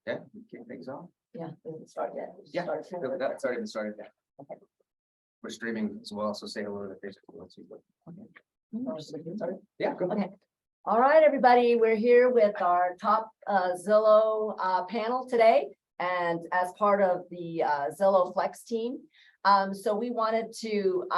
Okay, kick things off. Yeah, we haven't started yet. We just Yeah, started forward. that's already been started. Okay. We're streaming as well, so say hello to the Facebook. Let's see what- Oh, so we can start? Yeah, go. Okay. All right, everybody, we're here with our top Zillow panel today, and as part of the Zillow Flex team. So we wanted to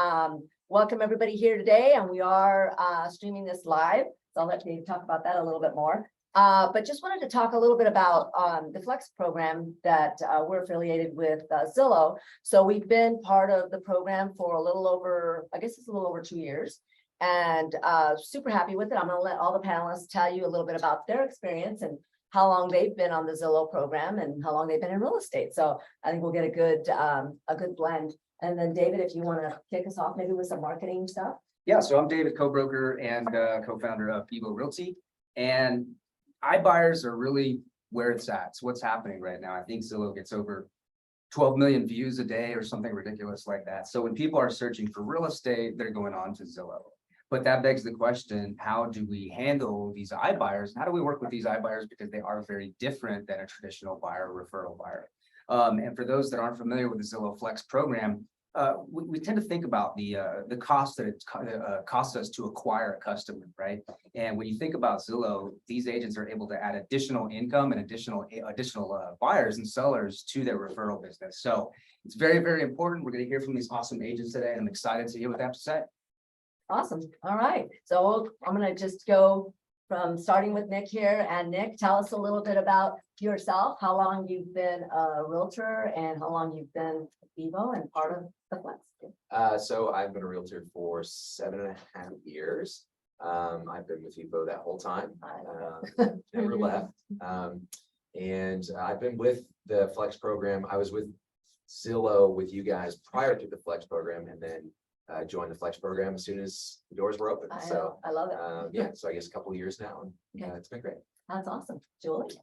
welcome everybody here today, and we are streaming this live. So I'll let Dave talk about that a little bit more. But just wanted to talk a little bit about the Flex program that we're affiliated with Zillow. So we've been part of the program for a little over, I guess it's a little over 2 years. And super happy with it. I'm gonna let all the panelists tell you a little bit about their experience and how long they've been on the Zillow program and how long they've been in real estate. So I think we'll get a good blend. And then David, if you want to kick us off maybe with some marketing stuff. Yeah, so I'm David, co-broker and co-founder of Vivo Realty. And iBuyers are really where it's at. It's what's happening right now. I think Zillow gets over 12 million views a day or something ridiculous like that. So when people are searching for real estate, they're going on to Zillow. But that begs the question, how do we handle these iBuyers? How do we work with these iBuyers? Because they are very different than a traditional buyer, referral buyer. And for those that aren't familiar with the Zillow Flex program, we tend to think about the cost that it costs us to acquire a customer, right? And when you think about Zillow, these agents are able to add additional income and additional buyers and sellers to their referral business. So it's very, very important. We're going to hear from these awesome agents today. I'm excited to hear what they have to say. Awesome. All right. So I'm going to just go from starting with Nick here. And Nick, tell us a little bit about yourself, how long you've been a realtor and how long you've been at Vivo and part of the Flex. So I've been a realtor for 7.5 years. I've been with Vivo that whole time, never left. And I've been with the Flex program. I was with Zillow with you guys prior to the Flex program, and then joined the Flex program as soon as the doors were open. So I love it. yeah, so I guess a couple of years now, and it's been great. That's awesome. Julie.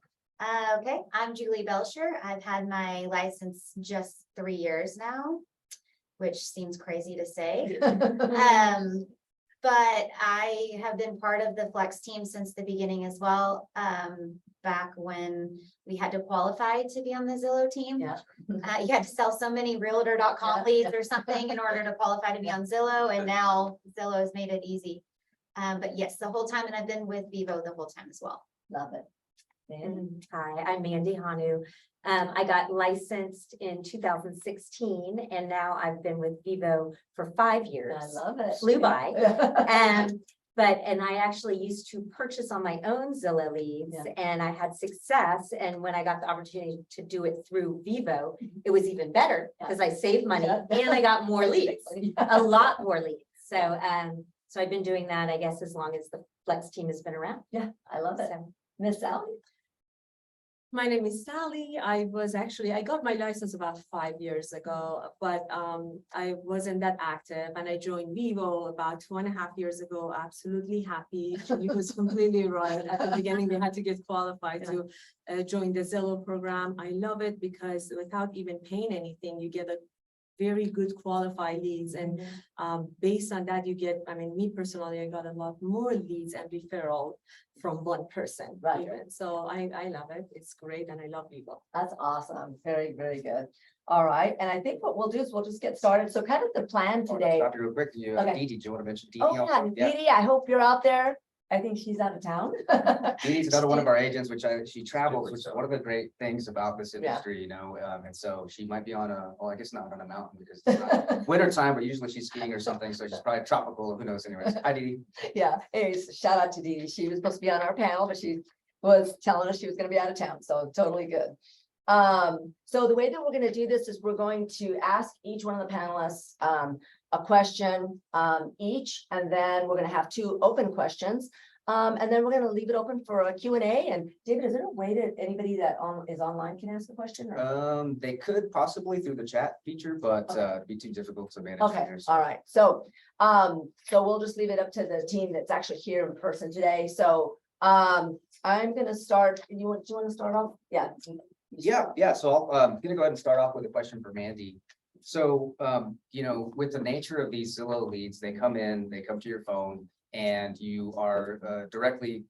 Okay, I'm Julie Belcher. I've had my license just 3 years now, which seems crazy to say. But I have been part of the Flex team since the beginning as well. Back when we had to qualify to be on the Zillow team. Yeah. You had to sell so many realtor.com Yeah. leads or something in order to qualify to be on Zillow, and now Zillow has made it easy. But yes, the whole time, and I've been with Vivo the whole time as well. Love it. Man. Hi, I'm Mandy Hanu. I got licensed in 2016, and now I've been with Vivo for 5 years. I love it. Flew by. Yeah. And I actually used to purchase on my own Zillow leads, Yeah. and I had success. And when I got the opportunity to do it through Vivo, it was even better because I saved money Yeah. and I got more leads, Yeah. a lot more leads. So I've been doing that, I guess, as long as the Flex team has been around. Yeah, I love it. So, Miss Sally. My name is Sally. I got my license about 5 years ago, but I wasn't that active, and I joined Vivo about 2.5 years ago. Absolutely happy. She was completely right. At the beginning, we had to get qualified to join the Zillow program. I love it because without even paying anything, you get a very good qualified leads, and based on that, you get, me personally, I got a lot more leads and referral from one person. Right. Even. So I love it. It's great, and I love Vivo. That's awesome. Very, very good. All right. And I think what we'll do is we'll just get started. So kind of the plan today. Stop you real quick. You, Okay. Dee Dee, do you want to mention Dee Dee? Oh, yeah, also? Yeah. Dee Dee, I hope you're out there. I think she's out of town. Dee Dee's another one of our agents, she travels, which is one of the great things about this industry, you know, and so she might be on well, I guess not on a mountain because it's not winter time, but usually she's skiing or something, so she's probably tropical, who knows, anyways. Hi, Dee Dee. Yeah, anyways, shout out to Dee Dee. She was supposed to be on our panel, but she was telling us she was gonna be out of town, so totally good. So the way that we're gonna do this is we're going to ask each one of the panelists a question each, and then we're gonna have 2 open questions. And then we're gonna leave it open for a Q&A. And David, is there a way that anybody that is online can ask a question? Or? They could possibly through the chat feature, but it'd be too difficult to manage. Okay, here, so. all right. So we'll just leave it up to the team that's actually here in person today. So I'm gonna start. Do you want to start off? Yeah. Yeah. So I'm gonna go ahead and start off with a question for Mandy. So, you know, with the nature of these Zillow leads, they come to your phone, and you are directly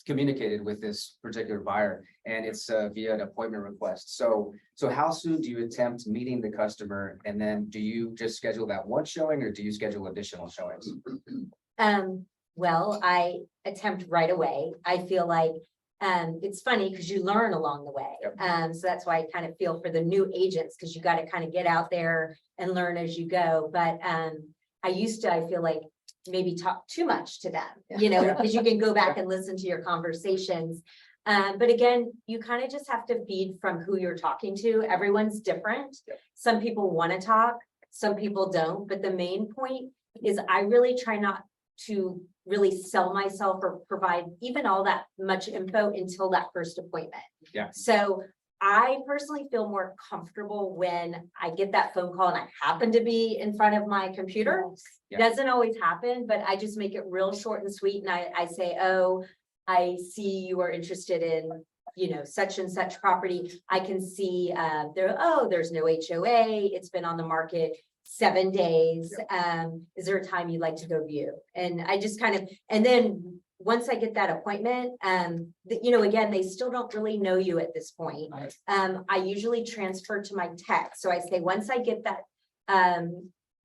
communicated with this particular buyer, and it's via an appointment request. So how soon do you attempt meeting the customer, and then do you just schedule that one showing, or do you schedule additional showings? Well, I attempt right away. I feel like, it's funny because you learn along the way. Yep. So that's why I kind of feel for the new agents, because you got to kind of get out there and learn as you go. But, I feel like maybe talk too much to them, because you can go back and listen to your conversations. But again, you kind of just have to feed from who you're talking to. Everyone's different. Yep. Some people want to talk, some people don't. But the main point is I really try not to really sell myself or provide even all that much info until that first appointment. Yeah. So I personally feel more comfortable when I get that phone call and I happen to be in front of my computer. Yeah. Doesn't always happen, but I just make it real short and sweet. And I say, oh, I see you are interested in, such and such property. I can see there's no HOA. It's been on the market 7 days. Is there a time you'd like to go view? And I just and then once I get that appointment, again, they still don't really know you at this point. Right. I usually transfer to my text. So I say, once I get that,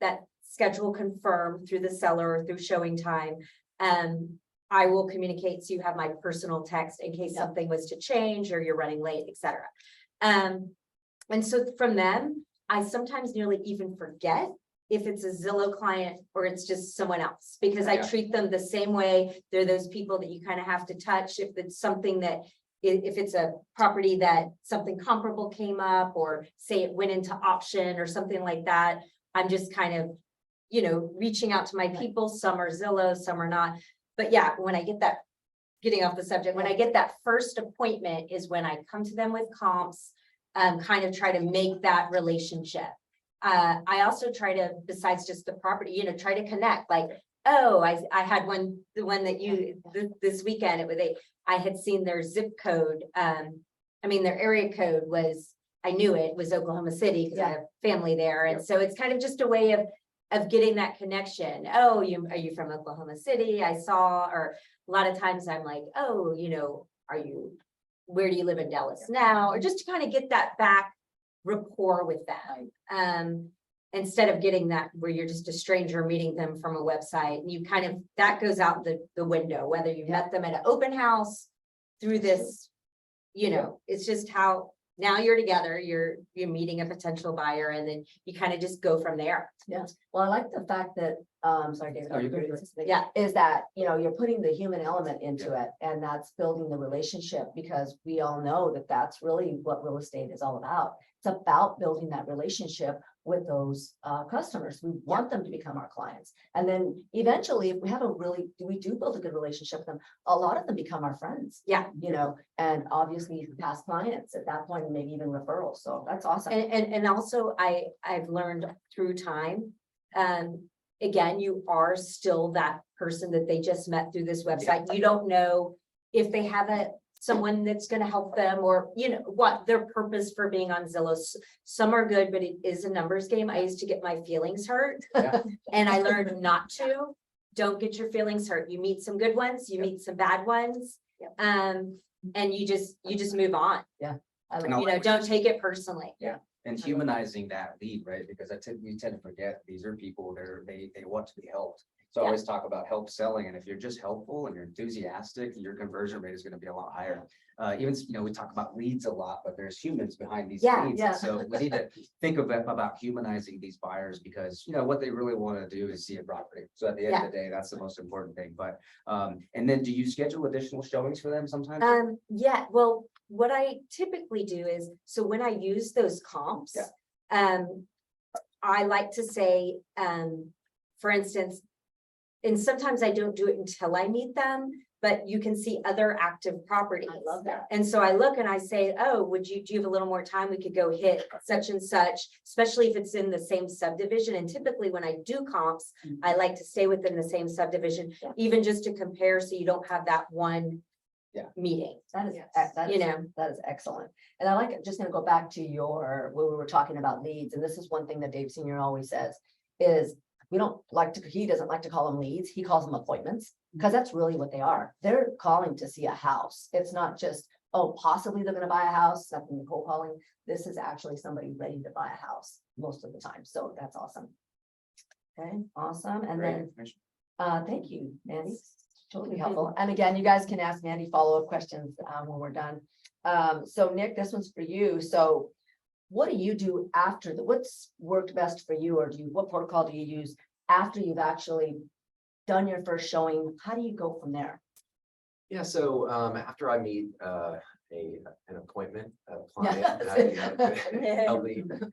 that schedule confirmed through the seller or through showing time, I will communicate. So you have my personal text in case something was to change or you're running late, etc. And so from them, I sometimes nearly even forget if it's a Zillow client or it's just someone else, because I treat them the same way. They're those people that you kind of have to touch if it's something that, if it's a property that something comparable came up, or say it went into auction or something like that. I'm just kind of, reaching out to my people. Some are Zillow, some are not. But yeah, when I get that, getting off the subject, when I get that first appointment is when I come to them with comps, kind of try to make that relationship. I also try to, besides just the property, try to connect, like, oh, I had the one that this weekend, I had seen their zip code. Their area code was, I knew it was Oklahoma City because I have family there. And so it's kind of just a way of getting that connection. Oh, are you from Oklahoma City? I saw, or a lot of times I'm like, oh, where do you live in Dallas now? Or just to kind of get that back rapport with them. Instead of getting that where you're just a stranger meeting them from a website, and you kind of, that goes out the window, whether you met them at an open house through this, it's just how now you're together, you're meeting a potential buyer, and then you kind of just go from there. Yeah, well, I like the fact that, sorry, David. Oh, you're good. Yeah, is that, you're putting the human element into it, and that's building the relationship, because we all know that that's really what real estate is all about. It's about building that relationship with those customers. We want them to become our clients. And then eventually, if we do build a good relationship with them, a lot of them become our friends. Yeah. And obviously past clients at that point, maybe even referrals. So that's awesome. And also I've learned through time, again, you are still that person that they just met through this website. You don't know if they have someone that's going to help them, or what their purpose for being on Zillow. Some are good, but it is a numbers game. I used to get my feelings hurt, and I learned not to. Don't get your feelings hurt. You meet some good ones, you meet some bad ones, and you just move on. Don't take it personally. And humanizing that lead, right? Because we tend to forget these are people, they want to be helped. So I always talk about help selling, and if you're just helpful and you're enthusiastic, your conversion rate is going to be a lot higher. Even, we talk about leads a lot, but there's humans behind these leads. And so we need to think about humanizing these buyers, because, what they really want to do is see a property. So at the end of the day, that's the most important thing. But, and then do you schedule additional showings for them sometimes? Well, what I typically do is, so when I use those comps, I like to say, for instance, and sometimes I don't do it until I meet them, but you can see other active properties. I love that. And so I look and I say, oh, do you have a little more time? We could go hit such and such, especially if it's in the same subdivision. And typically when I do comps, I like to stay within the same subdivision, even just to compare, so you don't have that one meeting. That is excellent. And I like it. Just going to go back to where we were talking about leads. And this is one thing that Dave Senior always says is, we don't like to, he doesn't like to call them leads, he calls them appointments, because that's really what they are. They're calling to see a house. It's not just, oh, possibly they're gonna buy a house, something cold calling. This is actually somebody ready to buy a house most of the time, so that's awesome. Okay, awesome, and Great then, information. thank you, Mandy, totally helpful. And again, you guys can ask Mandy follow-up questions, when we're done. So Nick, this one's for you, so what do you do after what's worked best for you, or what protocol do you use after you've actually done your first showing? How do you go from there? Yeah, so after I meet an appointment, a client,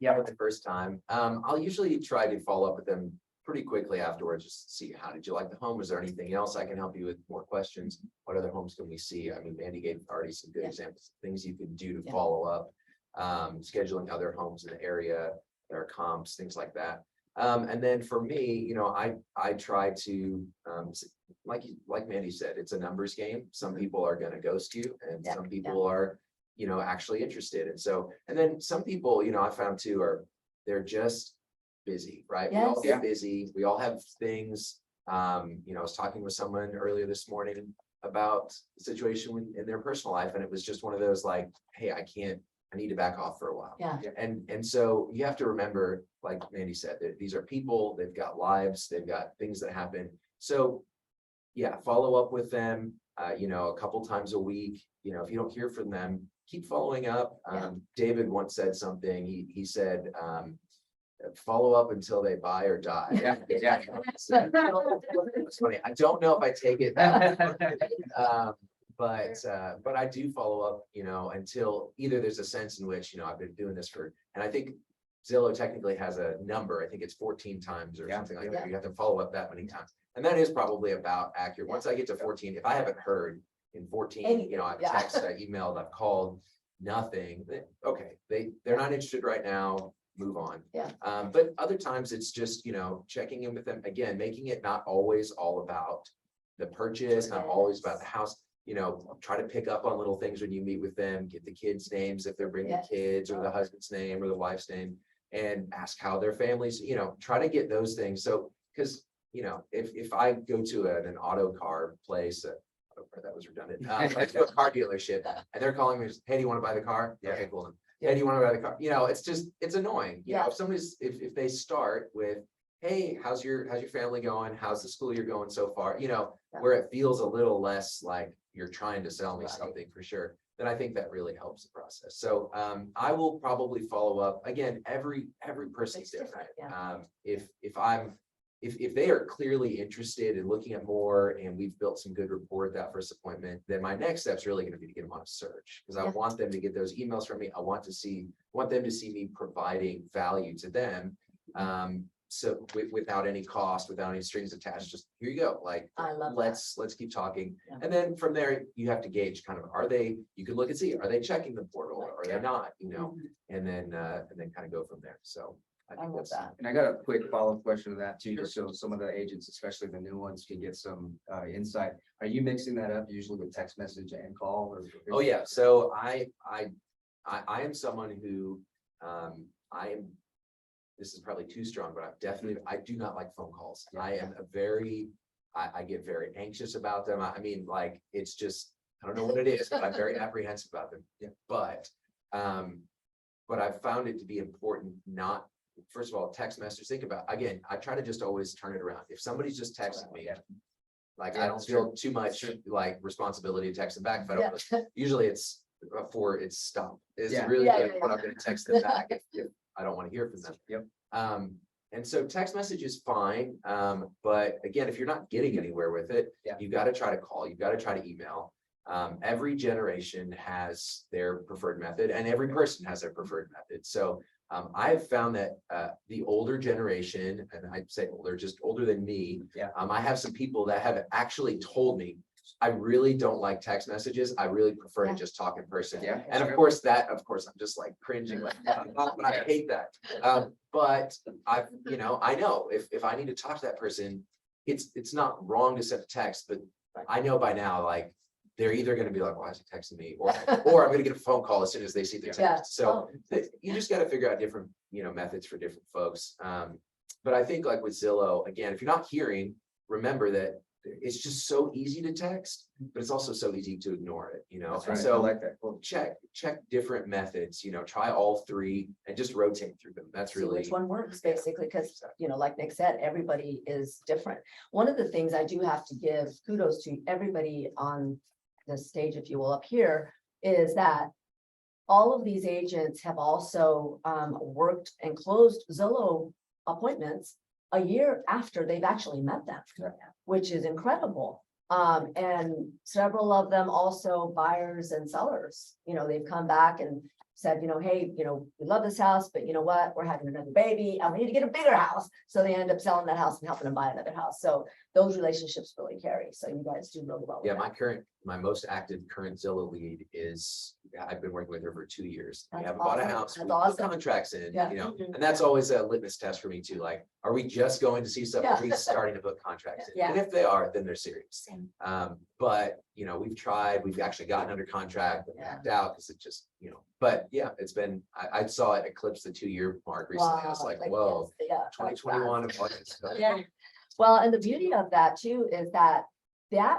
Yeah. with the first time, I'll usually try to follow up with them pretty quickly afterwards, just to see how did you like the home? Was there anything else I can help you with? More questions? What other homes can we see? I mean, Andy gave already some good Yeah. examples of things you can do to Yeah. follow up, scheduling other homes in the area, their comps, things like that. And then for me, you know, I try to, like Mandy said, it's a numbers game. Some people are gonna ghost you and Yeah, some people are, you know, actually interested. And so, and then some people, you know, I found too, they're just busy, right? We all Yes. get busy. We all have things. You know, I was talking with someone earlier this morning about the situation in their personal life, and it was just one of those like, hey, I need to back off for a while. Yeah, And so you have to remember, like Mandy said, that these are people, they've got lives, they've got things that happen. So yeah, follow up with them, you know, a couple times a week. You know, if you don't hear from them, keep following up. Yeah. David once said something, he said, follow up until they buy or die. Yeah, yeah. It's funny. I don't know if I take it that way. But I do follow up, you know, until either there's a sense in which, you know, I've been doing this and I think Zillow technically has a number, I think it's 14 times or Yeah. something like Yeah. that. You have to follow up that many times. And that is probably about accurate. Once I get to 14, if I haven't heard in 14, you know, I've Yeah. texted, I emailed, I've called, nothing, okay, they're not interested right now, move on. Yeah. But other times it's just, you know, checking in with them again, making it not always all about the purchase, not always about the house. You know, try to pick up on little things when you meet with them, get the kids' names if they're bringing Yes. kids, or the husband's name or the wife's name, and ask how their families, you know, try to get those things. So, because, you know, if I go to an auto car place, that was redundant, I go to a car dealership and they're calling me, hey, do you want to buy the car? Yeah. Okay, cool. Hey, do you want to buy the car? You know, it's annoying. You know, Yeah. if somebody's, if they start with, hey, how's your family going? How's the school you're going so far? You know, Yeah. where it feels a little less like you're trying to sell me Right. something for sure, then I think that really helps the process. So I will probably follow up. Again, every person's It's different, different. If they are clearly interested in looking at more and we've built some good rapport at that first appointment, then my next step is really going to be to get them on a search, because I Yeah. want them to get those emails from me. I want them to see me providing value to them. So without any cost, without any strings attached, just here you go. Like, I love that. let's keep talking. Yeah. And then from there, you have to gauge kind of, you could look and see, are they checking the portal or are they not, you know, and then kind of go from there. So I I think love that's. that. And I got a quick follow-up question to that too, just so some of the agents, especially the new ones, can get some insight. Are you mixing that up usually with text message and call or? Oh, yeah. So I am someone who, this is probably too strong, but I do not like phone calls. Yeah. I am I get very anxious about them. I mean, like, it's just, I don't know what it is, but I'm very apprehensive about them. Yeah. But I've found it to be important, not, first of all, text messages, think about, again, I try to just always turn it around. If somebody's just texting me, like, I Yeah, don't that's feel too much like responsibility to text them back. If I don't, Yeah. usually it's before it's stop is Yeah. really Yeah, good yeah, when yeah. I'm gonna text them back if I don't want to hear from them. Yep. And so text message is fine. But again, if you're not getting anywhere with it, Yeah. you got to try to call, you got to try to email. Every generation has their preferred method and every person has their preferred method. So I've found that the older generation, and I'd say older, just older than me. Yeah. I have some people that have actually told me, I really don't like text messages. I really prefer Yeah. to just talk in person. Yeah. And of course, I'm just like cringing, like, but I hate that. But I know if I need to talk to that person, it's not wrong to send a text, but I know by now, like, they're either gonna be like, why is he texting me? Or I'm gonna get a phone call as soon as they see the Yeah. text. So Oh. you just gotta figure out different, methods for different folks. but I think like with Zillow, again, if you're not hearing, remember that it's just so easy to text, but it's also so easy to ignore it, you know? That's And right. I so like that. Well, check different methods, you know, try all three and just rotate through them. That's See really. which one works, basically, because, you know, like Nick said, everybody is different. One of the things I do have to give kudos to everybody on the stage, if you will, up here, is that all of these agents have also worked and closed Zillow appointments a year after they've actually met them, Yeah. which is incredible. And several of them also buyers and sellers, you know, they've come back and said, you know, hey, you know, we love this house, but you know what, we're having another baby and we need to get a bigger house. So they end up selling that house and helping them buy another house. So those relationships really carry. So you guys do really well. with Yeah, that. my most active current Zillow lead is, I've been working with her for 2 years. We That's haven't bought a awesome. house, That's we put awesome. contracts in, Yeah. you know, Mhm. and that's always a litmus test for me too. Like, are we just going to see stuff? Are we starting to put contracts in? Yeah. And if they are, then they're serious. Same. But you know, we've tried, we've actually gotten under contract, but Yeah. backed out because it just, you know, but yeah, it's been, I saw it eclipse the 2-year mark recently. I was Wow, like, yes, whoa, yeah, that's 2021. fast. Yeah. Well, and the beauty of that too is that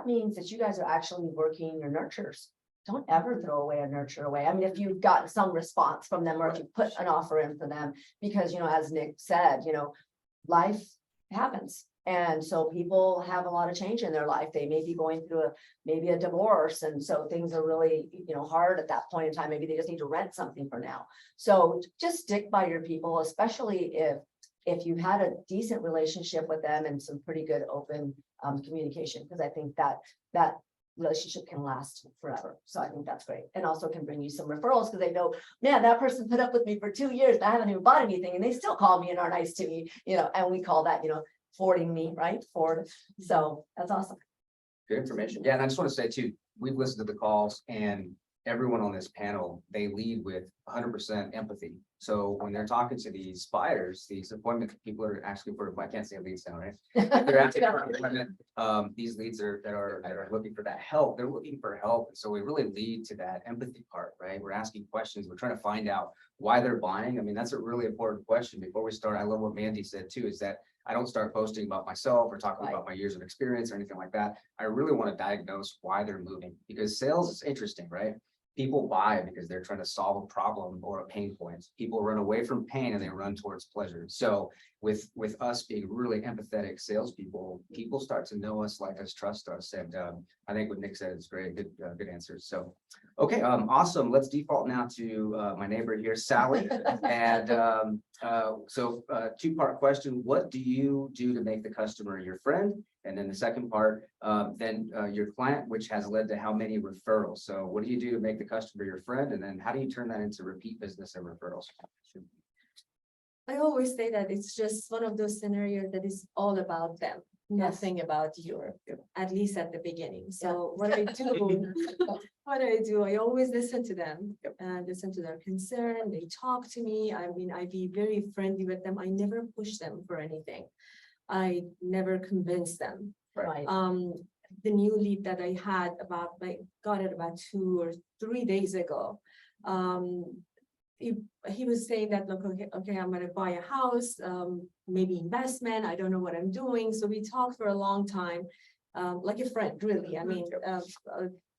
means that you guys are actually working your nurtures. Don't ever throw away a nurture away. I mean, if you've gotten some response from them or if you put an offer in for them, because, you know, as Nick said, you know, life happens. And so people have a lot of change in their life. They may be going through maybe a divorce. And so things are really, you know, hard at that point in time. Maybe they just need to rent something for now. So just stick by your people, especially if you've had a decent relationship with them and some pretty good open communication, because I think that relationship can last forever. So I think that's great. And also can bring you some referrals because they know, man, that person put up with me for 2 years, but I haven't even bought anything and they still call me and are nice to me, you know, and we call that, you know, forwarding me, right? Forward. So that's awesome. good information. Yeah, and I just want to say too, we've listened to the calls and everyone on this panel, they lead with 100% empathy. So when they're talking to these buyers, these appointment people are asking for, I can't say leads now, right? They're asking for an appointment. These leads that are looking for that help. They're looking for help. And so we really lead to that empathy part, right? We're asking questions. We're trying to find out why they're buying. I mean, that's a really important question before we start. I love what Mandy said too, is that I don't start posting about myself or talking about my years of experience or anything like that. I really want to diagnose why they're moving, because sales is interesting, right? People buy because they're trying to solve a problem or a pain point. People run away from pain and they run towards pleasure. So with us being really empathetic salespeople, people start to know us, like us, trust us. And I think what Nick said is great. Good answers. So, okay, awesome. Let's default now to my neighbor here, Sally. And so two-part question. What do you do to make the customer your friend? And then the second part, then your client, which has led to how many referrals. So what do you do to make the customer your friend? And then how do you turn that into repeat business and referrals? I always say that it's just one of those scenarios that is all about them, nothing about you, at least at the beginning. So what I do, I always listen to them and listen to their concern. They talk to me. I mean, I be very friendly with them. I never push them for anything. I never convince them. Right. The new lead that I had got it about 2 or 3 days ago. He was saying that, look, okay, I'm gonna buy a house, maybe investment. I don't know what I'm doing. So we talked for a long time, like a friend, really. I mean,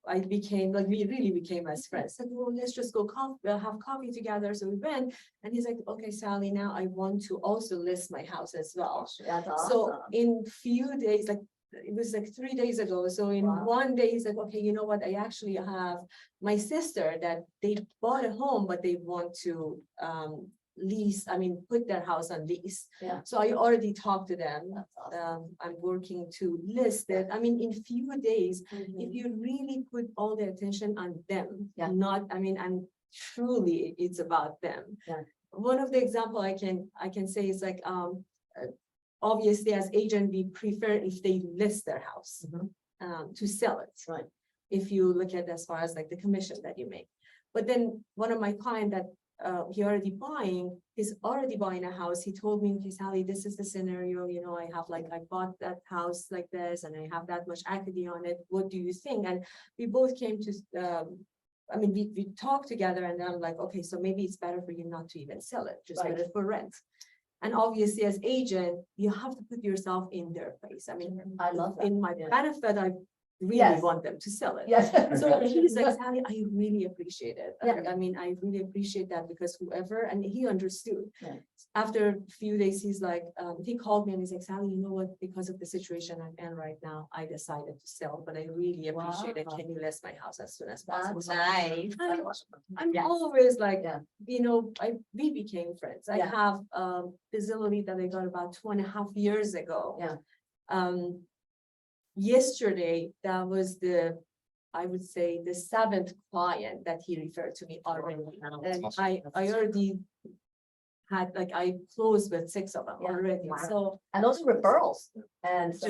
we really became as friends. Said, well, let's just go have coffee together. So we went, and he's like, okay, Sally, now I want to also list my house as well. That's awesome. So in few days, like it was like 3 days ago. So in Wow. one day, he's like, okay, you know what? I actually have my sister that they bought a home, but they want to put their house on lease. Yeah. So I already talked to them. That's awesome. I'm working to list it. I mean, in few days, Mhm. if you really put all the attention on them, Yeah. and truly it's about them. Yeah. One of the example I can say is like, obviously as agent, we prefer if they list their house, to sell it. Right. If you look at as far as like the commission that you make. But then one of my client that he's already buying a house. He told me, okay, Sally, this is the scenario, you know, I bought that house like this and I have that much equity on it. What do you think? And we both came to, we talked together and I'm like, okay, so maybe it's better for you not to even sell it, just Right. put it for rent. And obviously as agent, you have to put yourself in their place. I mean, I love that. in my Yeah. benefit, I really Yes. want them to sell it. Yes. So he's like, Sally, I really appreciate it. Yeah. I mean, I really appreciate that because whoever, and he understood. Yeah. After a few days, he's like, he called me and he's like, Sally, you know what, because of the situation I'm in right now, I decided to sell, but I really appreciate it. Wow. Can you list my house as soon as That's possible? So nice. I'm Yes. always like, Yeah. you know, we became friends. I Yeah. have the Zillow lead that I got about 2.5 years ago. Yeah. Yesterday, that was I would say the 7th client that he referred to me already. And I already had, like, I closed with 6 of them Yeah. already, Wow. so. And those are referrals. And so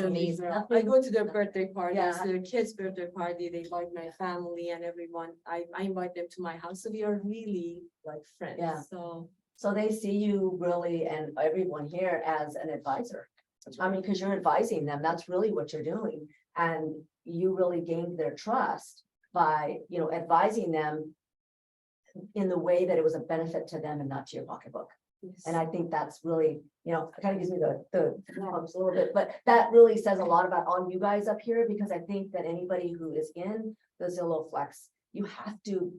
I go to their birthday parties, Yeah. their kids' birthday party, they invite my family and everyone, I invite them to my house, so we are really like friends, Yeah. so. So they see you really and everyone here as an advisor. That's I right. mean, because you're advising them, that's really what you're doing. And you really gained their trust by, you know, advising them in the way that it was a benefit to them and not to your pocketbook. And I think that's really, you know, it kind of gives me the bumps a little bit, but that really says a lot about all you guys up here, because I think that anybody who is in the Zillow Flex, you have to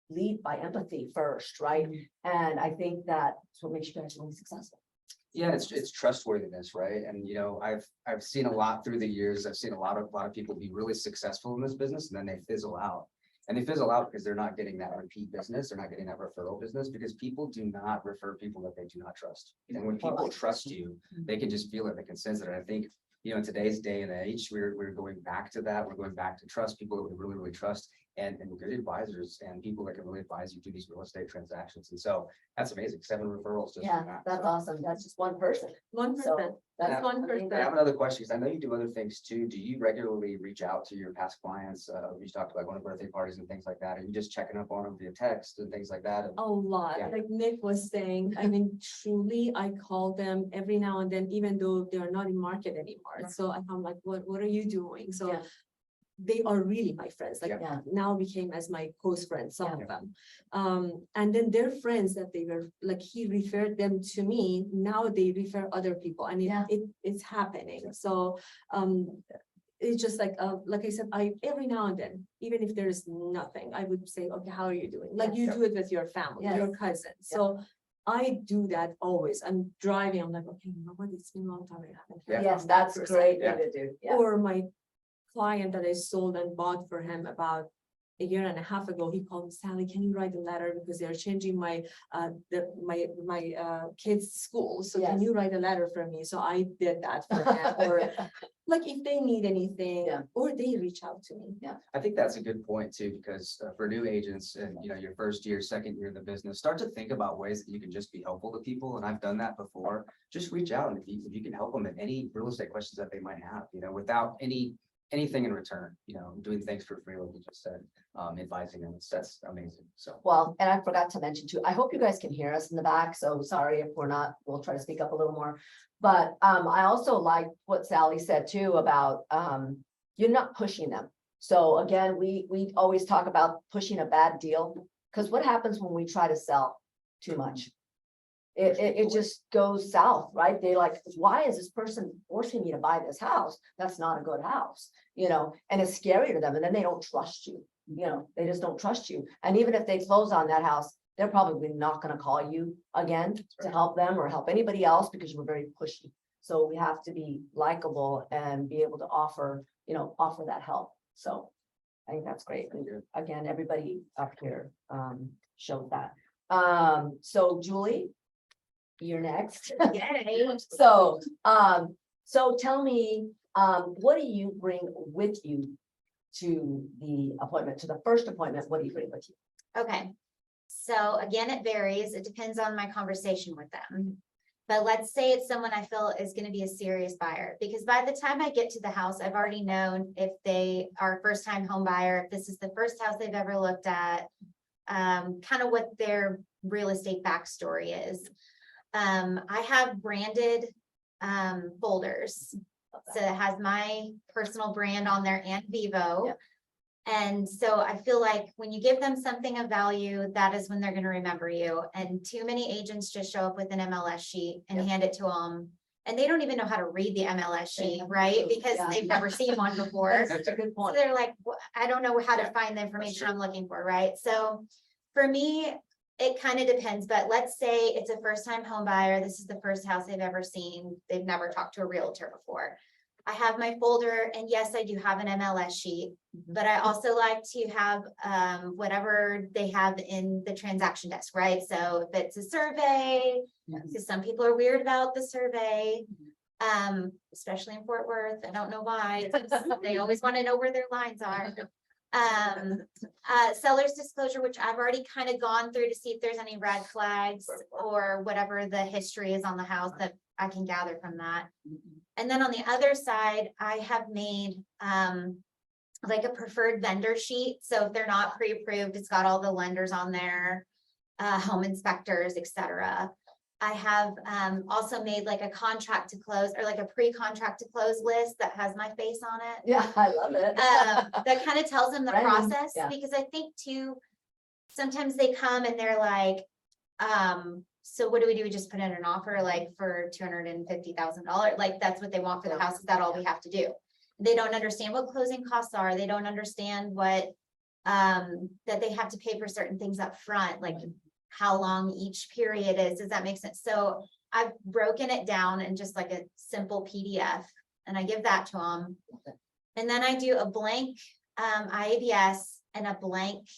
lead by empathy first, right? And I think that's what makes you guys really successful. Yeah, it's trustworthiness, right? And you know, I've seen a lot through the years. I've seen a lot of people be really successful in this business and then they fizzle out. And they fizzle out because they're not getting that repeat business, they're not getting that referral business, because people do not refer people that they do not trust. And when people trust you, they can just feel it, they can sense it. And I think, you know, in today's day and age, we're going back to that. We're going back to trust people that we really, really trust, and good advisors and people that can really advise you through these real estate transactions. And so that's amazing. 7 referrals just Yeah, from that. that's So- awesome. That's just one person. 1%. So that's Yeah. 1%. I have another question, because I know you do other things too. Do you regularly reach out to your past clients? We talked about going to birthday parties and things like that. Are you just checking up on them via text and things like that? A lot, Yeah. like Nick was saying, I mean, truly, I call them every now and then, even though they are not in market anymore. So I'm like, what are you doing? So Yeah. they are really my friends, like Yeah. now became as my close friends, some Yeah. of them. And then their friends that they were, like, he referred them to me, now they refer other people, and Yeah. it's happening. So, it's just like I said, every now and then, even if there's nothing, I would say, okay, how are you doing? Like you Yes. do it with your family, your Yes. cousins. So I do that always. I'm driving, I'm like, okay, you know what? It's been a long time. I haven't heard Yes, from that that's a person. great Yeah. thing to do. Yeah. Or my client that I sold and bought for him about a year and a half ago, he called me, Sally, can you write a letter, because they're changing my kids' school. So can Yes. you write a letter for me? So I did that for him. Or like if they need anything, Yeah. or they reach out to me. I think that's a good point too, because for new agents and, you know, your first year, second year in the business, start to think about ways that you can just be helpful to people. And I've done that before. Just reach out, and if you can help them in any real estate questions that they might have, you know, without anything in return, you know, doing things for free, like you just said, advising them. That's amazing. So. Well, and I forgot to mention too, I hope you guys can hear us in the back, so sorry if we're not, we'll try to speak up a little more. But I also like what Sally said too about you're not pushing them. So again, we always talk about pushing a bad deal, because what happens when we try to sell too much? It just goes south, right? They like, why is this person forcing me to buy this house? That's not a good house, you know, and it's scary to them. And then they don't trust you, you know, they just don't trust you. And even if they close on that house, they're probably not going to call you again to help them or help anybody else, because you're very pushy. So we have to be likable and be able to offer, you know, offer that help. So I think that's great. And again, everybody up here showed that. So Julie, you're next. So tell me, what do you bring with you to the appointment, to the first appointment? What do you bring with you? Okay, so again, it varies. It depends on my conversation with them. But let's say it's someone I feel is going to be a serious buyer, because by the time I get to the house, I've already known if they are a first-time home buyer, if this is the first house they've ever looked at, kind of what their real estate backstory is. I have branded folders. So it has my personal brand on there and Vivo. Yep. And so I feel like when you give them something of value, that is when they're gonna remember you. And too many agents just show up with an MLS sheet and Yep. hand it to them. And they don't even know how to read the MLS sheet, right? Because Yeah. they've never seen one before. That's a good So point. they're like, I don't know how to find the information I'm looking for, right? So for me, it kind of depends, but let's say it's a first time home buyer. This is the first house they've ever seen. They've never talked to a realtor before. I have my folder, and yes, I do have an MLS sheet, but I also like to have whatever they have in the transaction desk, right? So if it's a survey, because some people are weird about the survey, especially in Fort Worth. I don't know why. They always want to know where their lines are. Seller's disclosure, which I've already kind of gone through to see if there's any red flags or whatever the history is on the house that I can gather from that. And then on the other side, I have made like a preferred vendor sheet. So if they're not pre-approved, it's got all the lenders on there, home inspectors, etc. I have also made like a contract to close or like a pre-contract to close list that has my face on it. Yeah, I love it. That kind of tells them the Branding, process, yeah. because I think too, sometimes they come and they're like, so what do? We just put in an offer like for $250,000? Like that's what they want for the house. Is that all we have to do? They don't understand what closing costs are. They don't understand what, that they have to pay for certain things up front, like how long each period is. Does that make sense? So I've broken it down in just like a simple PDF, and I give that to them. And then I do a blank IABS and a blank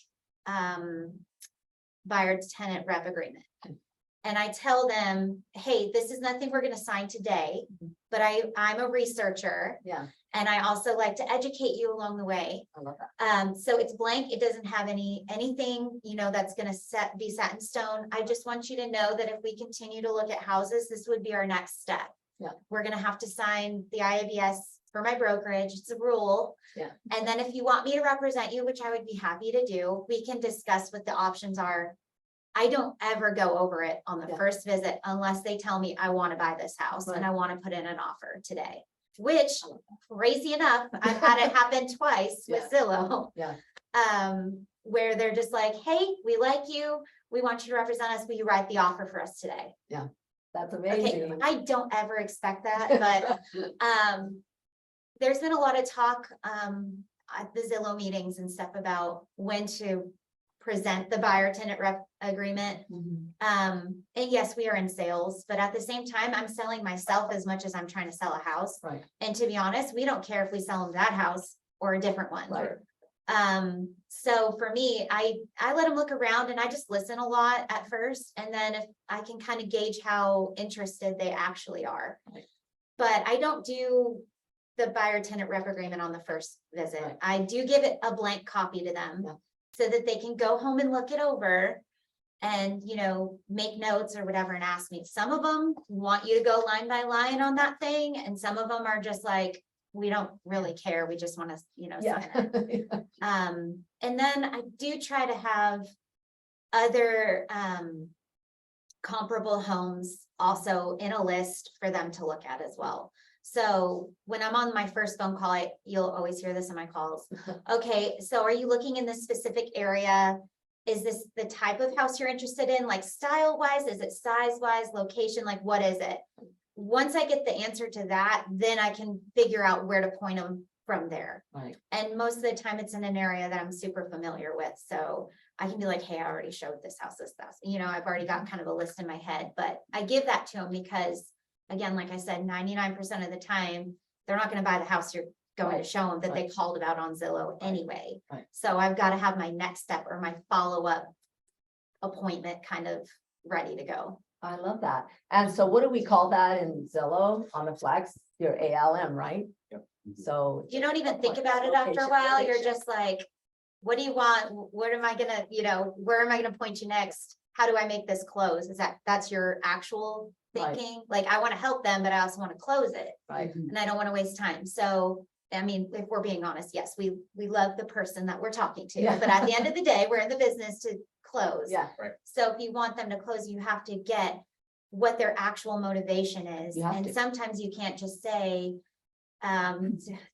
buyer tenant rep agreement. And I tell them, hey, this is nothing we're going to sign today, but I'm a researcher. Yeah, And I also like to educate you along the way. I love that. So it's blank. It doesn't have anything, you know, that's going to be set in stone. I just want you to know that if we continue to look at houses, this would be our next step. Yeah. We're going to have to sign the IABS for my brokerage. It's a rule. Yeah. And then if you want me to represent you, which I would be happy to do, we can discuss what the options are. I don't ever go over it on the Yeah. first visit unless they tell me I want to buy this house and Right. I want to put in an offer today, which crazy enough, I've had it happen twice with Zillow. Yeah. Where they're just like, hey, we like you. We want you to represent us. Will you write the offer for us today? That's Okay, amazing. I don't ever expect that, but there's been a lot of talk at the Zillow meetings and stuff about when to present the buyer tenant rep agreement. Mhm. And yes, we are in sales, but at the same time, I'm selling myself as much as I'm trying to sell a house. Right, And to be honest, we don't care if we sell them that house or a different one. right. So for me, I let them look around and I just listen a lot at first. And then if I can kind of gauge how interested they actually are. Right. But I don't do the buyer tenant rep agreement on the first visit. Right. I do give it a blank copy to them. Yeah. So that they can go home and look it over and, you know, make notes or whatever and ask me. Some of them want you to go line by line on that thing. And some of them are just like, we don't really care. We just want to, you know, sign it. Yeah. And then I do try to have other comparable homes also in a list for them to look at as well. So when I'm on my first phone call, you'll always hear this in my calls. Okay, so are you looking in this specific area? Is this the type of house you're interested in? Like style wise, is it size wise, location? Like what is it? Once I get the answer to that, then I can figure out where to point them from there. Right. And most of the time it's in an area that I'm super familiar with. So I can be like, hey, I already showed this house, you know, I've already got kind of a list in my head, but I give that to them because again, like I said, 99% of the time, they're not going to buy the house you're going to show them that they called about on Zillow anyway. Right. So I've got to have my next step or my follow-up appointment kind of ready to go. I love that. And so what do we call that in Zillow on the Flex? Your ALM, right? Yep. So. You don't even think about it after a Location, while. You're location. just like, what do you want? Where am I gonna, you know, where am I gonna point you next? How do I make this close? That's your actual Right. thinking? Like, I want to help them, but I also want to close it. Right. And I don't want to waste time. So, I mean, if we're being honest, yes, we love the person that we're talking to, Yeah. but at the end of the day, we're in the business to close. Yeah. So if you want them to close, you have to get what their actual motivation is. You have And to. sometimes you can't just say,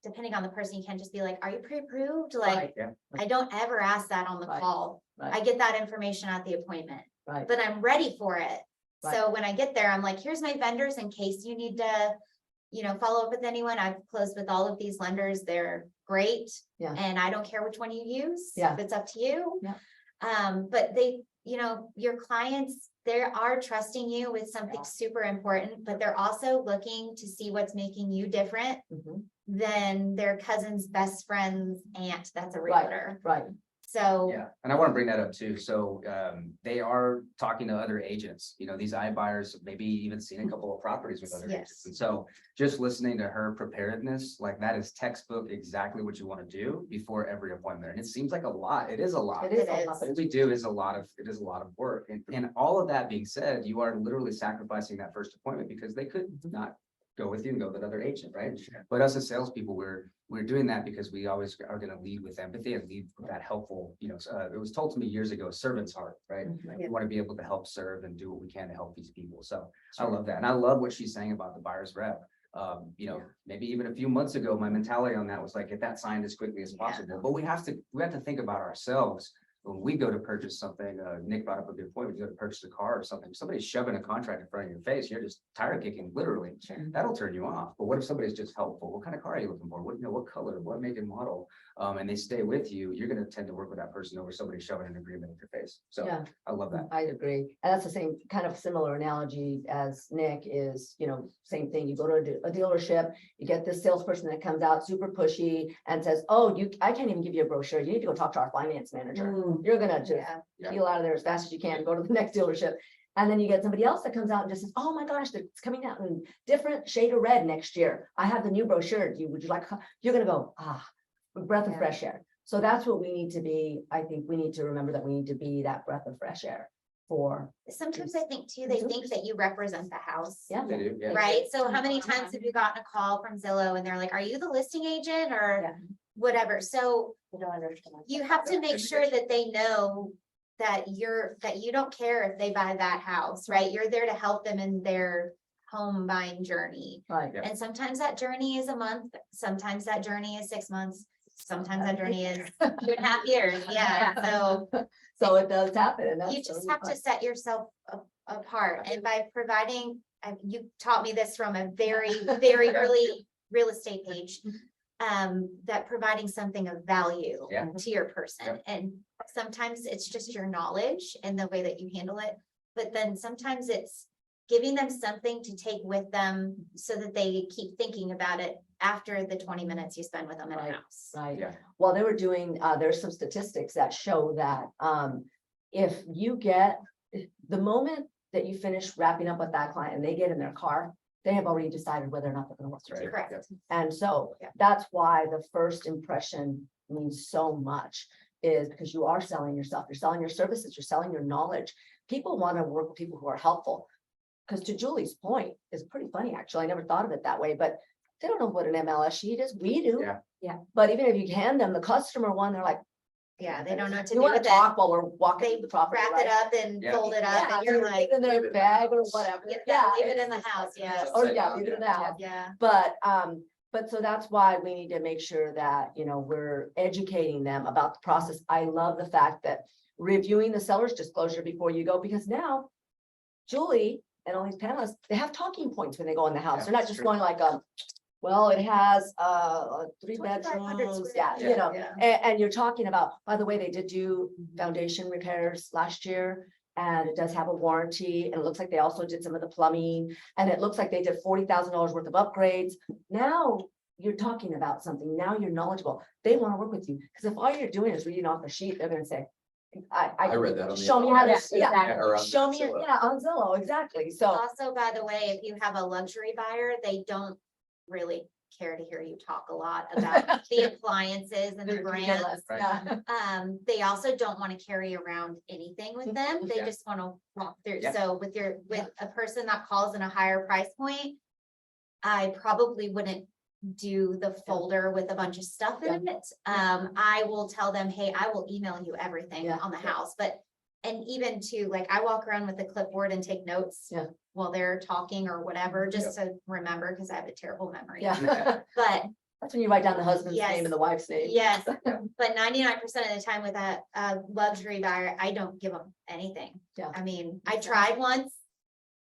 depending on the person, you can't just be like, are you pre-approved? Like, Right. Yeah. I don't ever ask that on the Right. call. Right. I get that information at the appointment, Right. but I'm ready for it. Right. So when I get there, I'm like, here's my vendors in case you need to, follow up with anyone. I've closed with all of these lenders. They're great. Yeah. And I don't care which one you use. Yeah. It's up to you. Yeah. But they, your clients, they are trusting you with something Yeah. super important, but they're also looking to see what's making you different Mhm. than their cousin's best friend's aunt that's a Right. realtor. Right. So Yeah, and I want to bring that up too. So they are talking to other agents, these iBuyers, maybe even seen a couple of properties with other agents. Yes. And so just listening to her preparedness, like that is textbook exactly what you want to do before every appointment. And it seems like a lot. It is a lot. It is It a is. lot. What we do is it is a lot of work. And all of that being said, you are literally sacrificing that first appointment because they could not go with you and go with another agent, right? But us as salespeople, we're doing that because we always are going to lead with empathy and lead with that helpful, it was told to me years ago, servant's heart, right? Mhm. We want to be able to help serve and do what we can to help these people. So I love that. And I love what she's saying about the buyer's rep. Maybe even a few months ago, my mentality on that was like, get that signed as quickly as possible. But we have to think about ourselves. When we go to purchase something, Nick brought up a good point, when you go to purchase a car or something, somebody's shoving a contract in front of your face, you're just tire kicking, literally. That'll turn you off. But what if somebody's just helpful? What kind of car are you looking for? What color, what make and model? And they stay with you, you're gonna tend to work with that person over somebody shoving an agreement in your face. So Yeah. I love that. I agree. And that's the same kind of similar analogy as Nick is, same thing. You go to a dealership, you get this salesperson that comes out super pushy and says, oh, I can't even give you a brochure. You need to go talk to our finance manager. You're gonna just Yeah. peel out of there as fast as you can, go to the next dealership. And then you get somebody else that comes out and just says, oh my gosh, it's coming out in different shade of red next year. I have the new brochure. Would you like, you're gonna go, a breath of Yeah. fresh air. So that's what we need to be. I think we need to remember that we need to be that breath of fresh air for, sometimes I think too, they think that you represent the house. yeah. They do, yeah. Right? So how many times have you gotten a call from Zillow and they're like, are you the listing agent or Yeah. whatever? So You don't understand. you have to make sure that they know that you don't care if they buy that house, right? You're there to help them in their home buying journey. Right. Yeah. And sometimes that journey is a month, sometimes that journey is 6 months, sometimes that journey is 2.5 years. Yeah, so So it does happen. And that's you just totally have to fine. set yourself apart. And by providing, you taught me this from a very, very early real estate age, that providing something of value Yeah. to your person. Yeah. And sometimes it's just your knowledge and the way that you handle it. But then sometimes it's giving them something to take with them so that they keep thinking about it after the 20 minutes you spend with them in a Right. house. Right. Yeah. Well, they were doing, there's some statistics that show that, if you get, the moment that you finish wrapping up with that client and they get in their car, they have already decided whether or not they're gonna work with you. Right. Correct. And so Yeah. that's why the first impression means so much, is because you are selling yourself, you're selling your services, you're selling your knowledge. People want to work with people who are helpful. Because to Julie's point, is pretty funny, actually. I never thought of it that way, but they don't know what an MLS sheet is. We do. Yeah. Yeah. But even if you hand them the customer one, they're like, Yeah, they don't know what to we do want with to it. talk while we're walking They through the property. Wrap it right? up and Yeah. fold it up Yeah, and you're like, in their bag or whatever. yeah, leave it in the house, yeah. Or yeah, leave it in the house. Yeah. But so that's why we need to make sure that, we're educating them about the process. I love the fact that reviewing the seller's disclosure before you go, because now Julie and all these panelists, they have talking points when they go in the house. Yeah, They're not that's just true. going like, well, it has 3 2,500 bedrooms, square yeah, feet, Yeah. and you're talking about, by the way, they did do foundation repairs last year. And it does have a warranty, and it looks like they also did some of the plumbing, and it looks like they did $40,000 worth of upgrades. Now you're talking about something, now you're knowledgeable. They want to work with you, because if all you're doing is reading off the sheet, they're gonna say, I read that on the. show me how to, Yeah, or on show me, Zillow. yeah, on Zillow, exactly, so. Also, by the way, if you have a luxury buyer, they don't really care to hear you talk a lot about the appliances and the brands. Right. Yeah. They also don't want to carry around anything with them. They Yeah. just want to walk through. Yeah. So with a person that calls in a higher price point, I probably wouldn't do the folder with a bunch of stuff in it. I will tell them, hey, I will email you everything Yeah. on the Yeah. house, but And even to, like, I walk around with a clipboard and take notes. Yeah. While they're talking or whatever, just to remember, because I have a terrible memory. Yeah. But That's when you write down the husband's Yes. name and the wife's name. yes, but 99% of the time with a luxury buyer, I don't give them anything. Yeah. I mean, I tried once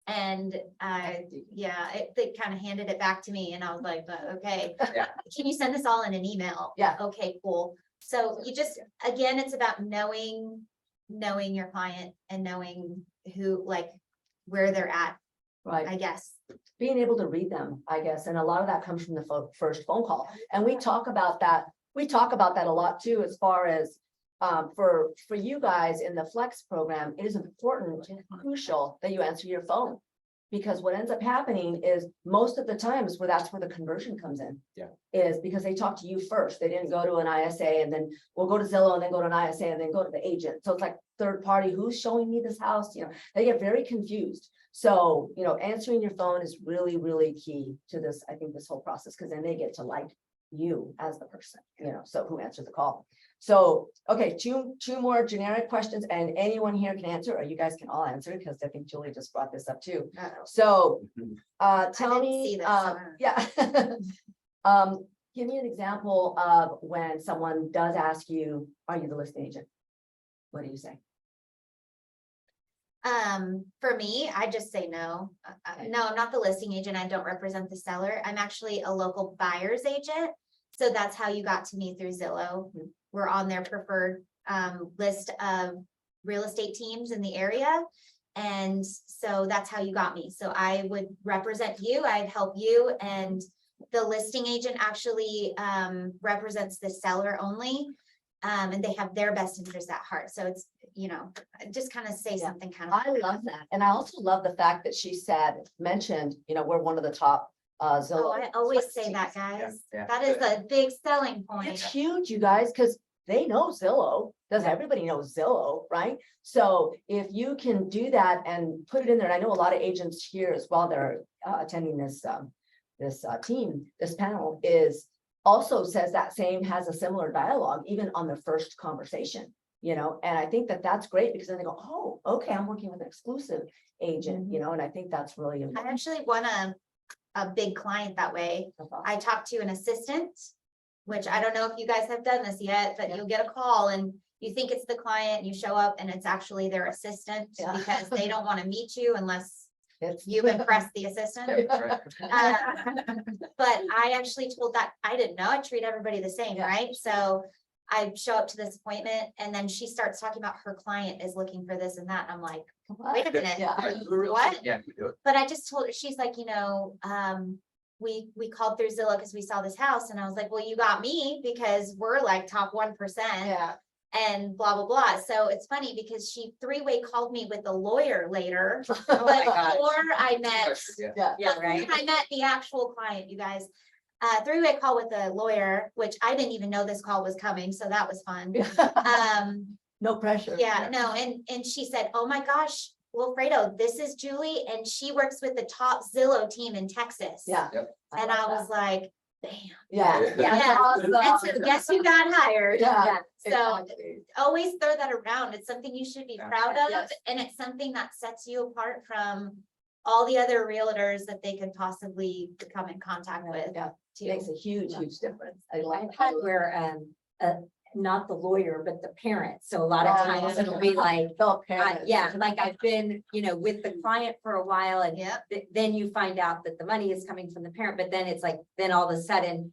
and they kind of handed it back to me and I was like, okay, Yeah. can you send this all in an email? Yeah. Okay, cool. So you just, again, it's about knowing your client and knowing who, like, where they're at, Right. I guess. Being able to read them, I guess, and a lot of that comes from the first phone call. And we talk about that. We talk about that a lot too, as far as for you guys in the Flex program, it is important and crucial that you answer your phone. Because what ends up happening is most of the times that's where the conversion comes in. Yeah. Is because they talk to you first. They didn't go to an ISA and then we'll go to Zillow and then go to an ISA and then go to the agent. So it's like third party, who's showing me this house? You know, they get very confused. So, you know, answering your phone is really, really key to this, I think, this whole process, because then they get to like you as the person, you know, so who answered the call. So, okay, two more generic questions, and anyone here can answer, or you guys can all answer, because I think Julie just brought this up too. So, tell didn't see me, this. yeah. Give me an example of when someone does ask you, are you the listing agent? What do you say? For me, I just say no. No, I'm not the listing agent. I don't represent the seller. I'm actually a local buyer's agent. So that's how you got to me through Zillow. Mhm. We're on their preferred list of real estate teams in the area. And so that's how you got me. So I would represent you, I'd help you. And the listing agent actually represents the seller only. And they have their best interest at heart. So it's, you know, just kind of say Yeah. something kind of. I love that. And I also love the fact that she mentioned, you know, we're one of the top Zillow. Oh, I always Flex say teams. that, guys. Yeah. That is a big selling It's point. huge, you guys, because they know Zillow. Does Yeah. everybody know Zillow, right? So if you can do that and put it in there, and I know a lot of agents here as well, they're attending this panel is also says that same, has a similar dialogue, even on the first conversation, you know, and I think that that's great because then they go, oh, okay, I'm working with an exclusive agent, you know, and I think that's really I important. actually won a big client that way. I talked to an assistant, which I don't know if you guys have done this yet, but Yeah. you'll get a call and you think it's the client, you show up and it's actually their assistant Yeah. because they don't want to meet you unless It's you impress the assistant. But I actually told that, I didn't know, I treat everybody the same, Yeah. right? So I show up to this appointment and then she starts talking about her client is looking for this and that. I'm like, wait a minute. Yeah. What? Yeah, we do it. But I just told her, she's like, you know, we called through Zillow because we saw this house. And I was like, well, you got me because we're like top 1%. Yeah. And blah, blah, blah. So it's funny because she three-way called me with a lawyer later. Oh my gosh. Before I met, Yeah. Yeah, right. I met the actual client, you guys. Three-way call with a lawyer, which I didn't even know this call was coming. So that was fun. No pressure. Yeah, no, and she said, oh my gosh, Wilfredo, this is Julie and she works with the top Zillow team in Texas. Yeah. And I was like, damn. Yeah. Yeah. That's And awesome. so guess who got hired? Yeah. So Exactly. always throw that around. It's something you should be Yeah. proud of. Yes. And it's something that sets you apart from all the other realtors that they could possibly come in contact with. Yeah, too. makes a huge, huge difference. I like I've had where, not the lawyer, but the parent. So a lot of Oh, times yeah. it'll be like, parents. yeah, like I've been, you know, with the client for a while and Yep. then you find out that the money is coming from the parent, but then it's like, then all of a sudden,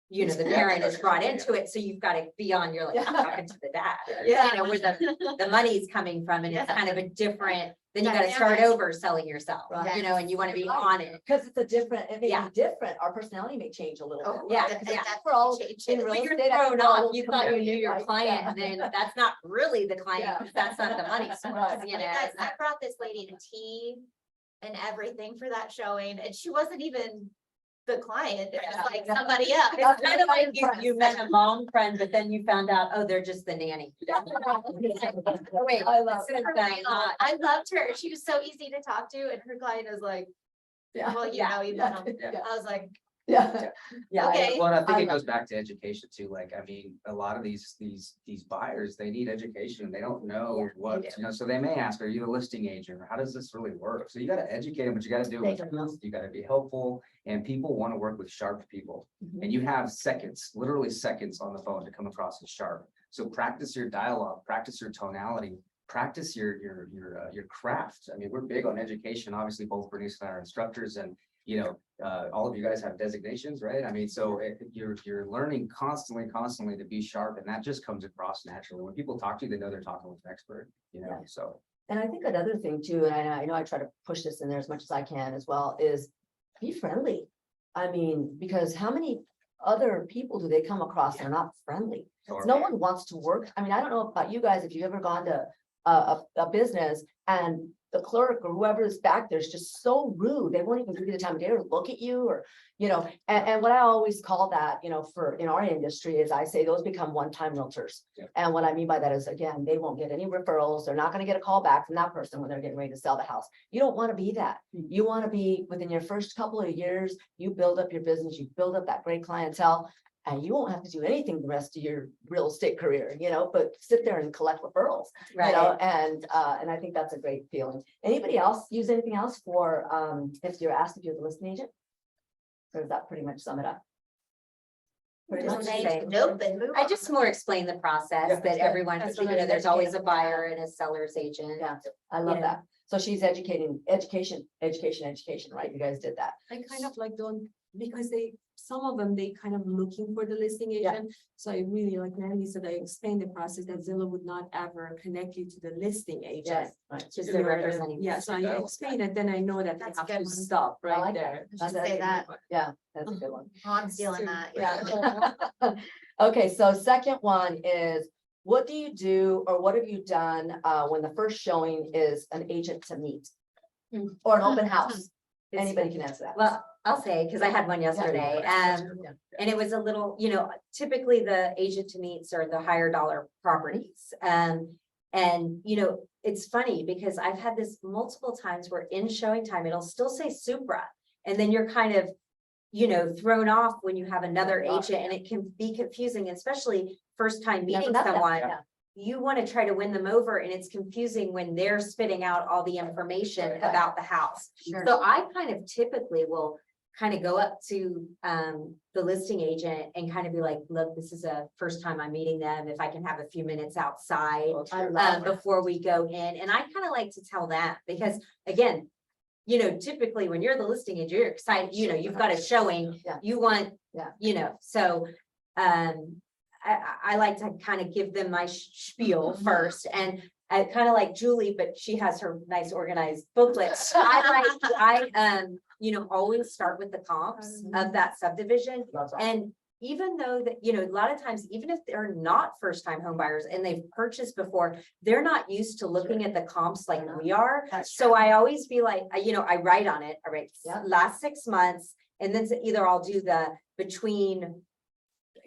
you know, the parent is brought into it, so you've got to be on, you're like, I'm talking to the dad. Yeah. You know, where the money's coming from and it's Yeah. kind of a different, then you got to start Dynamic. over selling yourself, Right. you know, and you want to be Right. on it. Because it's a different, it may Yeah. be different. Our personality may change a little bit. Oh, Yeah, that- yeah. that We're all changed in it. real When you're estate, I thrown know off, you thought you completely, knew your right? client, Yeah. and then that's not really the client, Yeah. 'cause that's not the money source, Right. you know. Guys, I brought this lady to tea and everything for that showing, and she wasn't even the client, it was like somebody else. It's kind of like you met a mom friend, but then you found out, oh, they're just the nanny. Wait, I love this is not- I loved her, she was so easy to talk to, and her client is like, Yeah. well, you Yeah. know, you Yeah. know. Yeah. I was like, Yeah. Yeah. Okay. Well, and I think I it love goes back to education too. Like, I mean, a lot of these buyers, they need education. They don't know Yeah, what, they do. you know, so they may ask, are you the listing agent? Or how does this really work? So you gotta educate them, but you gotta do They it with don't know. truth. You gotta be helpful, and people want to work with sharp people. Mhm. And you have seconds, literally seconds on the phone to come across as sharp. So practice your dialogue, practice your tonality, practice your craft. I mean, we're big on education. Obviously, both Bernice and I are instructors, and you know, all of you guys have designations, right? I mean, so you're learning constantly to be sharp, and that just comes across naturally. When people talk to you, they know they're talking with an expert, you know, Yeah. so. And I think another thing too, and I know I try to push this in there as much as I can as well, is be friendly. I mean, because how many other people do they come across that are not friendly? No one wants to work. I mean, I don't know about you guys, if you've ever gone to a business and the clerk or whoever is back there is just so rude. They won't even give you the time of day or look at you, or, you know, and what I always call that, you know, for in our industry is I say those become one-time realtors. Yeah. And what I mean by that is, again, they won't get any referrals. They're not going to get a call back from that person when they're getting ready to sell the house. You don't want to be that. You want to be within your first couple of years, you build up your business, you build up that great clientele, and you won't have to do anything the rest of your real estate career, you know, but sit there and collect referrals, you know, and I think that's a great feeling. Anybody else use anything else for, if you're asked if you're the listing agent? Or does that pretty much sum it up? Pretty much. Nope, and move I on. just more explain the process Yeah, that that's good. everyone, That's you what know, I there's was always a educating. buyer and a seller's agent. Yeah, I love Yeah. that. So she's educating, education, right? You guys did that. I kind of like don't, because some of them, they kind of looking for the listing Yeah. agent. So I really, like Natalie said, I explained the process that Zillow would not ever connect you to the listing agent. Yes, right. Just You're the the- representing. Yeah, so I explained it, then I know that they That's have a to good one. stop I right like there. I should say that. Yeah, that's a good one. Oh, I'm stealing that. Yeah. Okay, so second one is, what do you do or what have you done when the first showing is an agent to meet? Hmm. Or an open house? It's- Anybody can answer that. Well, I'll say, because I had one yesterday, Yeah. and it was a little, you know, typically the agent to meets are the higher dollar properties. And, you know, it's funny because I've had this multiple times where in showing time, it'll still say Supra. And then you're kind of, you know, thrown off when you have another agent, and it can be confusing, especially first time Never meeting met them, someone. yeah. You want to try to win them over, and it's confusing when they're spitting out all the information Right. about the house. Sure. So I kind of typically will kind of go up to the listing agent and kind of be like, look, this is a first time I'm meeting them. If I can have a few minutes outside I love it. before we go in. And I kind of like to tell that because again, you know, typically when you're the listing agent, you're excited, you know, you've got a showing, Yeah. you want, Yeah. you know, so I like to kind of give them my spiel first, and I kind of like Julie, but she has her nice organized booklets. You know, always start with the comps of that subdivision. That's awesome. And even though that, you know, a lot of times, even if they're not first time home buyers and they've purchased before, they're not used to looking at the comps like we are. That's So I always be like, you know, I write on it, all right, Yeah. last 6 months, and then either I'll do the between,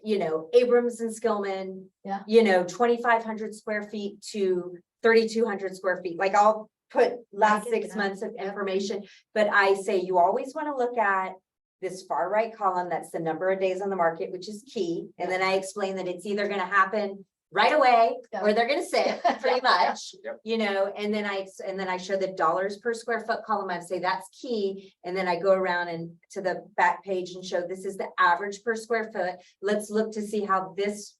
you know, Abrams and Skillman. Yeah. You know, 2,500 square feet to 3,200 square feet, like I'll put last get 6 that. months of information, but I say you always want to look at this far right column, that's the number of days on the market, which is key. And then I explain that it's either gonna happen right away Yeah. or they're gonna sit pretty much, Yep. you know, and then I show the dollars per square foot column. I say that's key. And then I go around and to the back page and show this is the average per square foot. Let's look to see how this,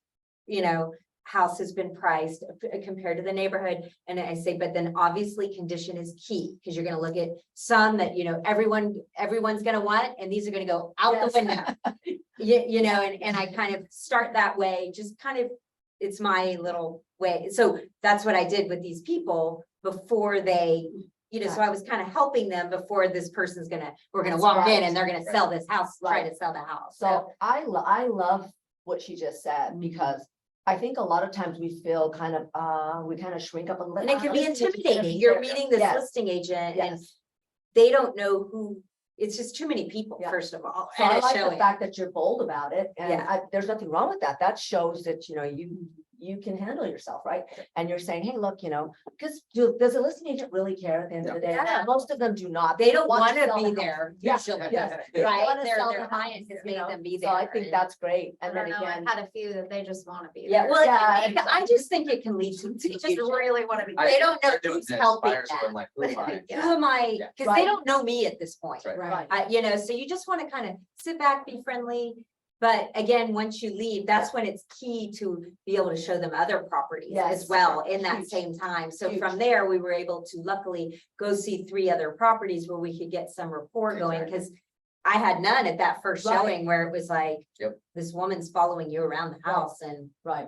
you know, house has been priced compared to the neighborhood. And I say, but then obviously condition is key because you're gonna look at some that, you know, everyone's gonna want, and these are gonna go out Yes. the window. You know, and I kind of start that way, just kind of, it's my little way. So that's what I did with these people before they, you know, so I was kind of helping them before this person's we're gonna That's walk in right. and they're gonna sell this house, try Right. to sell the house. So I love what she just said, because I think a lot of times we feel kind of, we kind of shrink up a little. And it can be Listing agent's gonna intimidating. be You're there. meeting this Yes. listing agent and Yes. they don't know who, it's just too many people, Yeah. first of all. So and I it's like the showing. fact that you're bold about it, and Yeah. there's nothing wrong with that. That shows that, you know, you can handle yourself, right? And you're saying, hey, look, because does a listing agent really care at the end of the day? Yeah. Most of them do not. They don't want want to sell be the house. there Yeah, usually, yes, right? wanna Their sell the client house, has made them be So I there, think and- that's great. And I then don't know, again, I've had a few that they just want to be Yeah, there. well, Yeah, I just think it can lead to They just confusion. really want to be. They don't know I'm doing who's this, helping buyers are them. like, who am I? Yeah. Who am I? Yeah. Because they Right. don't know me at this point. Right. right, So you just want to kind of sit back, be friendly. But again, once you leave, that's when it's key to be able to show them other properties Yes. as well in that Huge. same time. So Huge. from there, we were able to luckily go see 3 other properties where we could get some rapport going, Exactly. because I had none at that first Right. showing where it was like, Yep. this woman's following you around the house and, right.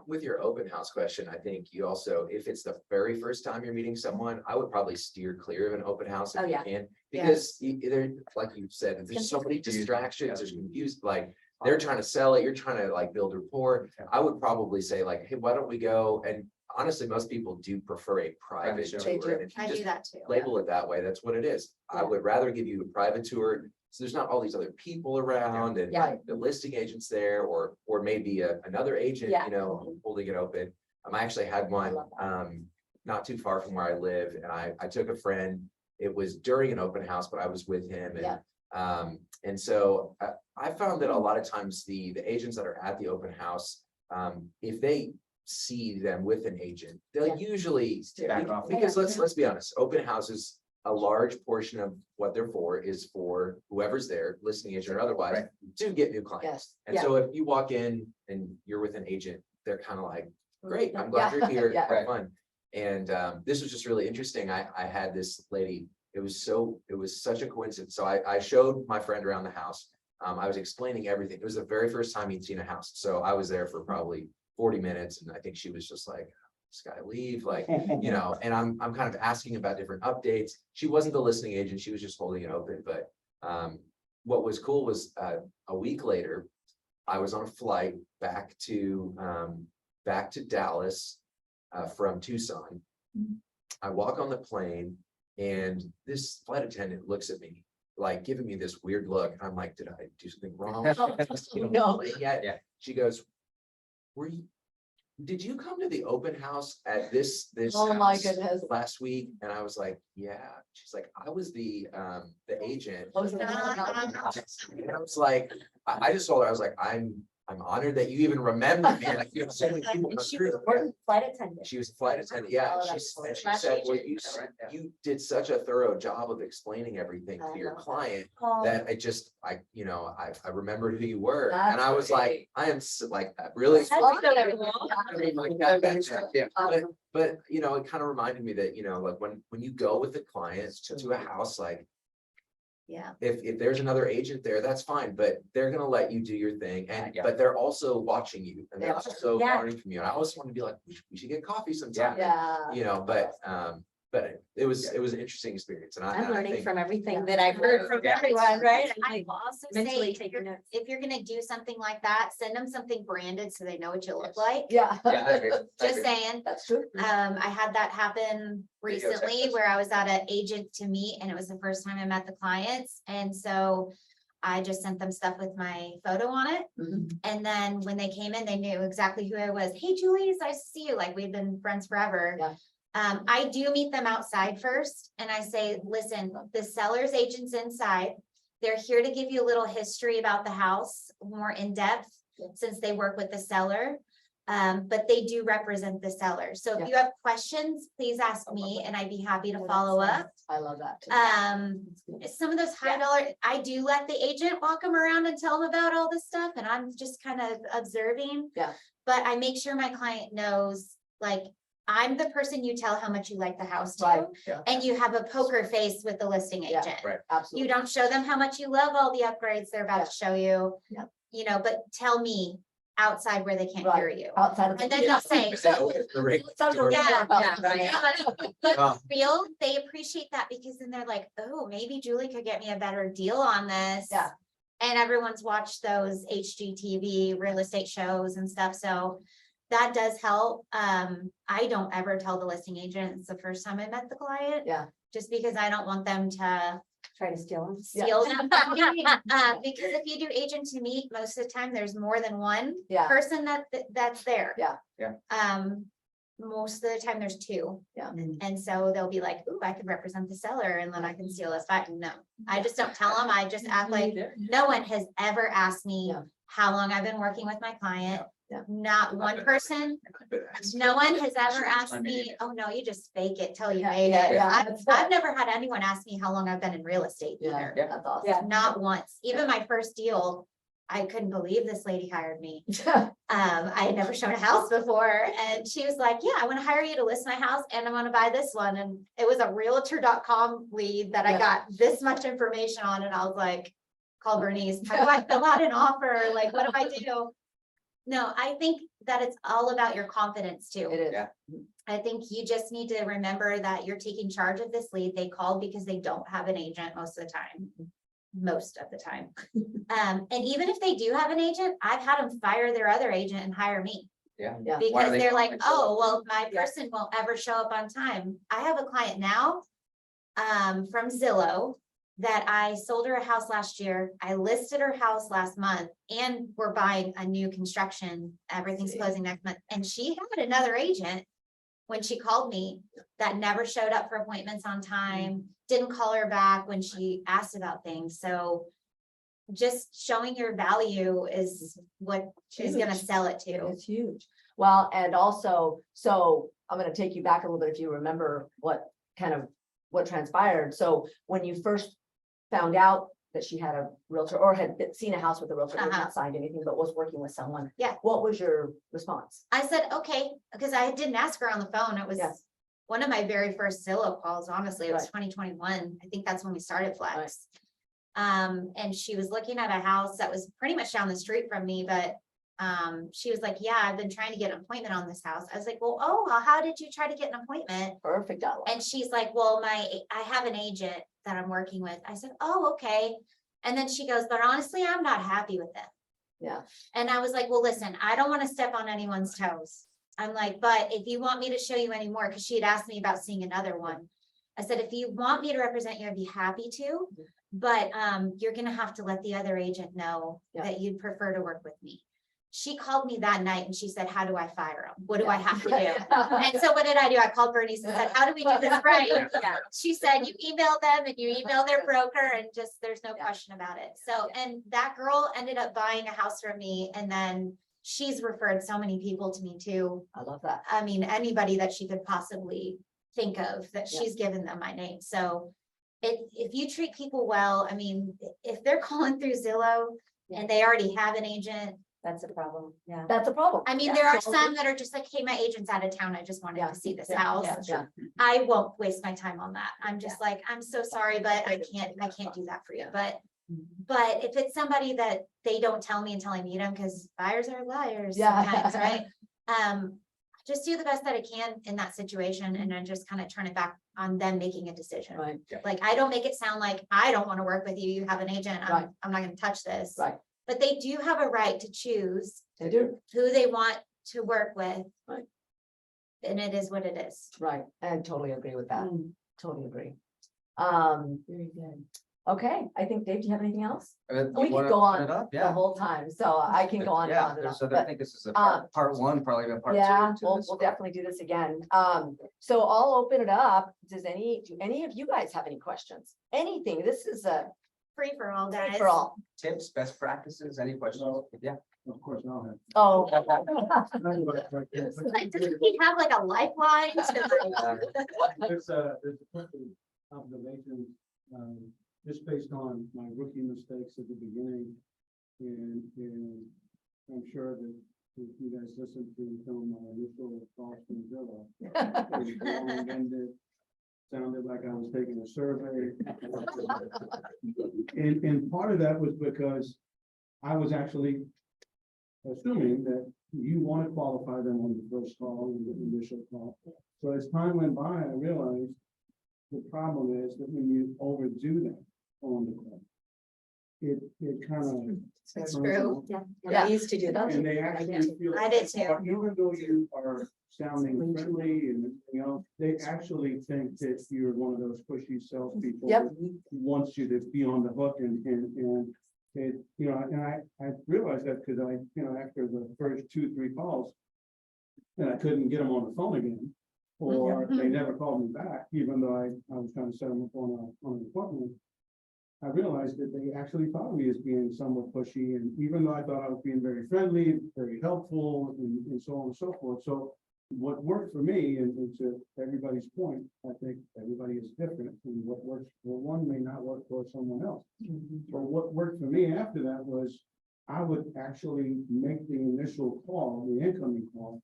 With your open house question, I think you also, if it's the very first time you're meeting someone, I would probably steer clear of an open house Oh, if you yeah. can. Yeah. Because there, like you said, there's so many distractions, there's confused, like, they're trying to sell it, you're trying to like build rapport. I would probably say like, hey, why don't we go? And honestly, most people do prefer a private show. They tour. do. And if you I just do that too. label it that way, that's what it is. I Yeah. would rather give you a private tour. So there's not all these other people around and Yeah. the listing agents there, or maybe another agent, Yeah. holding it open. I actually had one, love not too far from where I live, and I took a friend. It was during an open house, but I was with him, Yeah. and so I found that a lot of times the agents that are at the open house, if they see them with an agent, they'll Yeah. usually Back off. because let's be honest, open houses, a large portion of what they're for is for whoever's there, listing agent or otherwise, Right. to get new clients. Yes. And Yeah. so if you walk in and you're with an agent, they're kind of like, great, I'm glad Yeah. you're here, Yeah. have fun. And this was just really interesting. I had this lady, it was such a coincidence. So I showed my friend around the house. I was explaining everything. It was the very first time he'd seen a house. So I was there for probably 40 minutes, and I think she was just like, this guy leave, like, and I'm kind of asking about different updates. She wasn't the listing agent, she was just holding it open, but what was cool was a week later, I was on a flight back to Dallas from Tucson. I walk on the plane and this flight attendant looks at me, like giving me this weird look. I'm like, did I do something wrong? No. Yeah. She goes, did you come to the open house at this Oh my house goodness. last week? And I was like, yeah. She's like, I was the agent. What was it? And I was like, I just told her, I was like, I'm honored that you even remember me. Like, you have so many people come She through. was a working flight attendant. She was a flight attendant, yeah. Oh, And that's cool. and she Slash said, well, agent. you did such a thorough job of explaining everything I to your love that. client Oh, that I remembered who you were. And That's I was like, great. I am like, really. That's really Yeah, but it kind of reminded me that, like when you go with the clients to a house, like, Yeah. if there's another agent there, that's fine, but they're gonna let you do your thing, and Yeah. but they're also watching you and they're Yeah. also Yeah. learning from you. And I always want to be like, we should get coffee sometime. Yeah. But it was an interesting experience, and I'm I learning think from everything that I've heard from Yeah. everyone, right? I'm I like, will also mentally say, taking notes. if you're gonna do something like that, send them something branded so they know what you look like. Yeah. Yeah, I agree. I Just agree. saying. That's true. I had that happen Video recently text. where I was at an agent to meet and it was the first time I met the clients. And so I just sent them stuff with my photo on it. Mhm. And then when they came in, they knew exactly who I was. Hey, Julie, it's nice to see you. Like, we've been friends forever. Yeah. I do meet them outside first and I say, listen, the seller's agent's inside. They're here to give you a little history about the house, more in depth, since they work with the seller. But they do represent the seller. So Yeah. if you have questions, please ask me and I'd be happy to follow up. I love that. too. Some of those high dollar, I do let the agent walk them around and tell them about all this stuff and I'm just kind of observing. Yeah. But I make sure my client knows, like, I'm the person you tell how much you like the house Right. to. And you have a poker face with the listing Yeah, agent. right. You Absolutely. don't show them how much you love all the upgrades they're about to show you. Yep. But tell me outside where they can't hear you. Outside of. And then they'll say, Yeah, but Oh. real, they appreciate that because then they're like, oh, maybe Julie could get me a better deal on this. Yeah. And everyone's watched those HGTV real estate shows and stuff, so that does help. I don't ever tell the listing agent it's the first time I met the client. Yeah. Just because I don't want them to Try to steal them. steal them. Because if you do agent to meet, most of the time, there's more than one Yeah. person that's there. Yeah. Yeah. Most of the time, there's two. Yeah. And so they'll be like, ooh, I can represent the seller and then I can steal this back. No, I just don't tell them. I just act like no one has ever asked me Yeah. how long I've been working with my client. Yeah. Not one person, no one has ever asked me, oh, no, you just fake it till you Yeah, made yeah, it. yeah. I've never had anyone ask me how long I've been in real estate Yeah, either. that's awesome. Yeah. Not once. Even my first deal, I couldn't believe this lady hired me. I had never shown a house before and she was like, yeah, I want to hire you to list my house and I want to buy this one. And it was a realtor.com lead that I Yeah. got this much information on. And I was like, call Bernice, how do I fill out an offer? Like, what do I do? No, I think that it's all about your confidence too. It is. Yeah. I think you just need to remember that you're taking charge of this lead. They called because they don't have an agent most of the time. Most of the time. And even if they do have an agent, I've had them fire their other agent and hire me. Yeah. Yeah. Why are Because they they're like, calling oh, Zillow? well, my Yeah. person won't ever show up on time. I have a client now from Zillow that I sold her a house last year. I listed her house last month and we're buying a new construction. Everything's See. closing next month. And she had another agent when she called me that never showed up for appointments on time, didn't call her back when she asked about things. So just showing your value is what is gonna Huge. sell it to. It's huge. Well, and also, so I'm gonna take you back a little bit if you remember what transpired. So when you first found out that she had a realtor or had seen a house with a realtor, had Uh-huh. not signed anything, but was working with someone. Yeah. What was your response? I said, okay, because I didn't ask her on the phone. It was Yeah. one of my very first Zillow calls, honestly. It was Right. 2021. I think that's when we started Flex. And she was looking at a house that was pretty much down the street from me, but she was like, yeah, I've been trying to get an appointment on this house. I was like, well, how did you try to get an appointment? Perfect. And she's like, well, I have an agent that I'm working with. I said, oh, okay. And then she goes, but honestly, I'm not happy with them. Yeah. And I was like, well, listen, I don't want to step on anyone's toes. I'm like, but if you want me to show you any more, because she had asked me about seeing another one. I said, if you want me to represent you, I'd be happy to, but you're gonna have to let the other agent know Yeah. that you'd prefer to work with me. She called me that night and she said, how do I fire him? What do I have to do? And so what did I do? I called Bernice and said, how do we do this right? Yeah. She said, you email them and you email their broker and just, there's no Yeah. question about it. So, and that girl ended up buying a house from me and then she's referred so many people to me too. I love that. I mean, anybody that she could possibly think of that Yeah. she's given them my name. So if you treat people well, I mean, if they're calling through Zillow and they already have an agent, That's a problem. Yeah. That's a problem. I mean, Yeah, there are totally. some that are just like, hey, my agent's out of town. I just wanted Yeah. to see this Yeah. house. Yeah. I won't waste my time on that. I'm just like, I'm so sorry, but I can't do that for you. But if it's somebody that they don't tell me until I meet them, because buyers are liars Yeah. sometimes, right? Just do the best that I can in that situation and then just kind of turn it back on them making a decision. Right. Like, I don't make it sound like I don't want to work with you. You have an agent. Right. I'm not going to touch this. Right. But they do have a right to choose They do. who they want to work with. Right. And it is what it is. Right. I totally agree with that. Mm. Totally agree. Very good. Okay, I think, Dave, do you have anything else? You We could wanna go open on it up? The Yeah. whole time, so I can go on and Yeah, on and on. there's other- but- I think this is a part one, probably even part two. Yeah, to we'll this. definitely do this again. So I'll open it up. Do any of you guys have any questions? Anything? This is a Free for all, guys. for all. Tips, best practices, any questions? Yeah. Of course, I'll have. Oh. Like, doesn't he have like a lifeline to There's a couple of observations, just based on my rookie mistakes at the beginning. And I'm sure that if you guys listen to some of my initial calls from Zillow, it was long-winded, sounded like I was taking a survey. And part of that was because I was actually assuming that you want to qualify them on the first call and the initial call. So as time went by, I realized the problem is that when you overdo that on the call, it kind of. It's true. Yeah. Yeah. I used to do that. And they actually feel. I did too. Even though you are sounding friendly and, they actually think that you're one of those pushy salespeople. Yep. that Wants you to be on the hook and it, and I realized that because after the first 2-3 calls. And I couldn't get them on the phone again, or they never called me back, even though I was trying to set them up on an appointment. I realized that they actually thought of me as being somewhat pushy, and even though I thought I was being very friendly, very helpful, and so on and so forth. So what worked for me, and to everybody's point, I think everybody is different, and what works for one may not work for someone else. So what worked for me after that was I would actually make the initial call, the incoming call,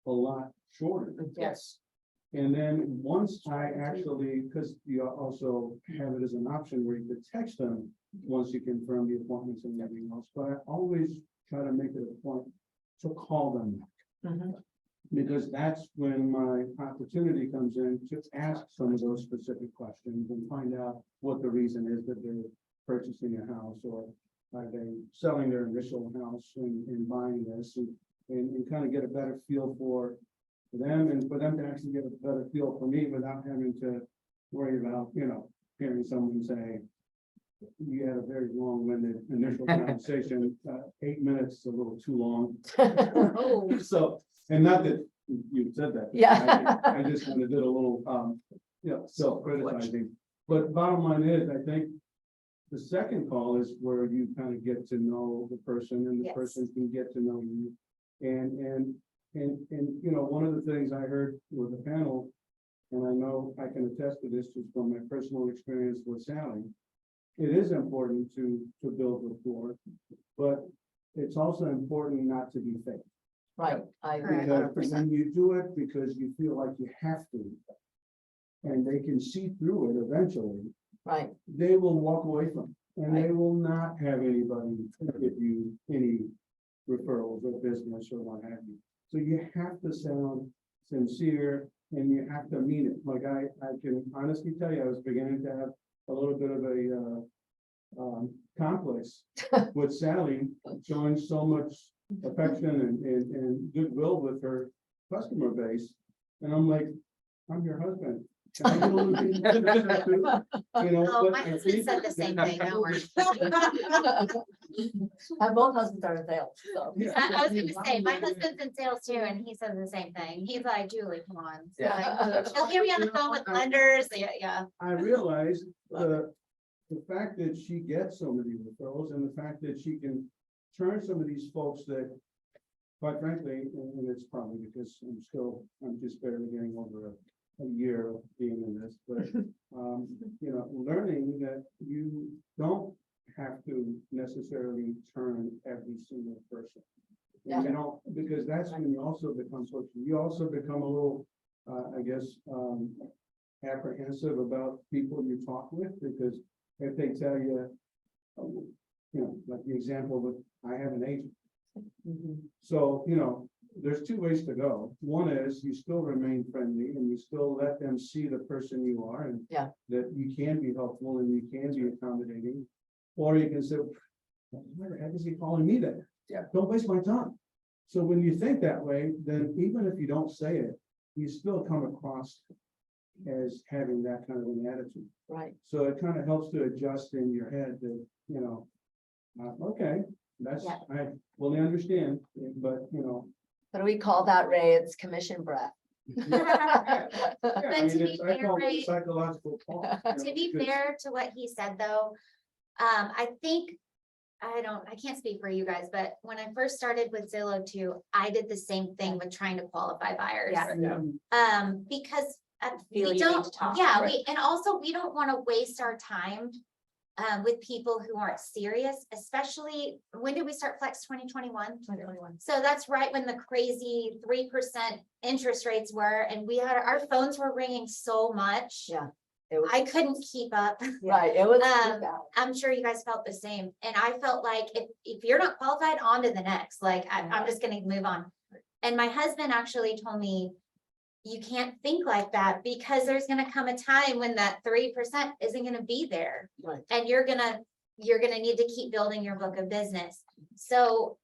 a lot shorter. Yes. And then once I actually, because you also have it as an option where you could text them once you confirm the appointments and everything else, but I always try to make it a point to call them back. Mhm. Because that's when my opportunity comes in to ask some of those specific questions and find out what the reason is that they're purchasing a house, or are they selling their initial house and buying this, and kind of get a better feel for them, and for them to actually get a better feel for me without having to worry about, hearing someone say, you had a very long-winded initial conversation, 8 minutes is a little too long. So, and not that you said that. Yeah. I just kind of did a little, self-criticizing. But bottom line is, I think the second call is where you kind of get to know the person, and the Yes. person can get to know you. And one of the things I heard with the panel, and I know I can attest to this just from my personal experience with Sally, it is important to build rapport, but it's also important not to be fake. Right, I agree Correct. Because 100%. when you do it because you feel like you have to, and they can see through it eventually, Right, they will walk away from it, and they will not have anybody give you any referrals or business or what have you. So you have to sound sincere, and you have to mean it. Like I can honestly tell you, I was beginning to have a little bit of a complex with Sally, showing so much affection and goodwill with her customer base. And I'm like, I'm your husband. Can I get a little bit of affection too? Oh, but my I husband think said the same thing, don't worry. and both husbands are in sales, so. Yeah. I was gonna say, my husband's in sales too, and he says the same thing. He's like, Julie, come on. Yeah. He'll hear me on the phone with lenders, yeah. I realized the fact that she gets so many referrals, and the fact that she can turn some of these folks that, quite frankly, and it's probably because I'm just barely getting over a year of being in this, but learning that you don't have to necessarily turn every single person. Yeah. Because that's when you also become social. You also become a little, apprehensive about people you talk with, because if they tell you, like the example with, I have an agent. Mhm. So, there's two ways to go. One is you still remain friendly, and you still let them see the person you are, and Yeah. that you can be helpful and you can be accommodating. Or you can say, why the heck is he calling me then? Yeah. Don't waste my time. So when you think that way, then even if you don't say it, you still come across as having that kind of an attitude. Right, So it kind of helps to adjust in your head that, okay, that's, Yeah. I fully understand, but, what do we call that, Ray? It's commission breath. yeah, I to mean, be I call fair, it psychological. pause, To be because- fair to what he said, though, I think, I can't speak for you guys, but when I first started with Zillow too, I did the same thing with trying to qualify buyers. Yeah. Because Feel we you need don't, to talk. yeah, Right. and also we don't want to waste our time with people who aren't serious, especially, when did we start Flex? 2021? 2021. So that's right when the crazy 3% interest rates were, and our phones were ringing so much. Yeah. It was, I couldn't keep up. right, it was. I'm sure you guys felt the same. And I felt like if you're not qualified, on to the next, like I'm just gonna move on. And my husband actually told me, you can't think like that, because there's gonna come a time when that 3% isn't gonna be there. Right. And you're gonna you're gonna need to keep building your book of business. So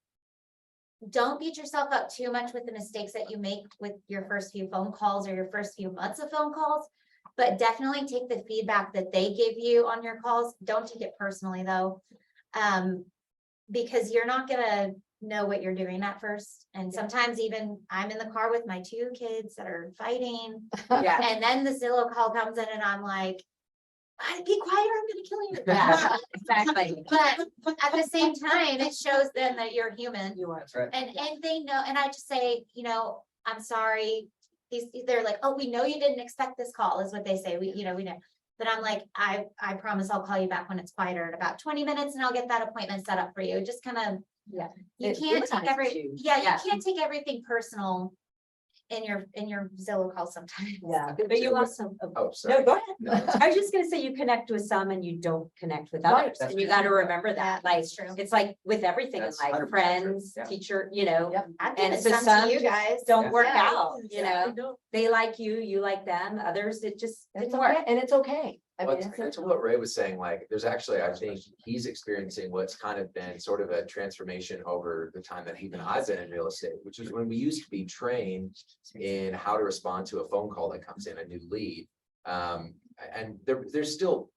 don't beat yourself up too much with the mistakes that you make with your first few phone calls or your first few months of phone calls. But definitely take the feedback that they give you on your calls. Don't take it personally though. Because you're not gonna know what you're doing at first. And sometimes even I'm in the car with my 2 kids that are fighting. Yeah. And then the Zillow call comes in and I'm like, be quiet or I'm gonna kill you. Yeah, exactly. But at the same time, it shows them that you're human. You are. That's right. And they know, and I just say, you know, I'm sorry. They're like, oh, we know you didn't expect this call, is what they say. We know. But I'm like, I promise I'll call you back when it's quieter in about 20 minutes and I'll get that appointment set up for you. Just kind of, Yeah. you It can't take humanizes you. yeah, Yeah. you can't take everything personal in your Zillow call sometimes. Yeah, but you also, Oh, sorry. no, go ahead. No, it's- I was just gonna say you connect with some and you don't connect with Right, others, that's and you true. gotta remember that, Yeah, like, that's true. it's like with everything in That's life, 100% true. friends, Yeah. teacher, you know. Yep. I've And given so some some to you just guys. don't work Yeah. out, you know, they like you like them, others, it just It's didn't work. okay, and it's okay. I Well, mean, to what Ray was saying, like, there's actually, I think he's experiencing what's kind of been sort of a transformation over the time that even I've been in real estate, which is when we used to be trained in how to respond to a phone call that comes in, a new lead. And there's still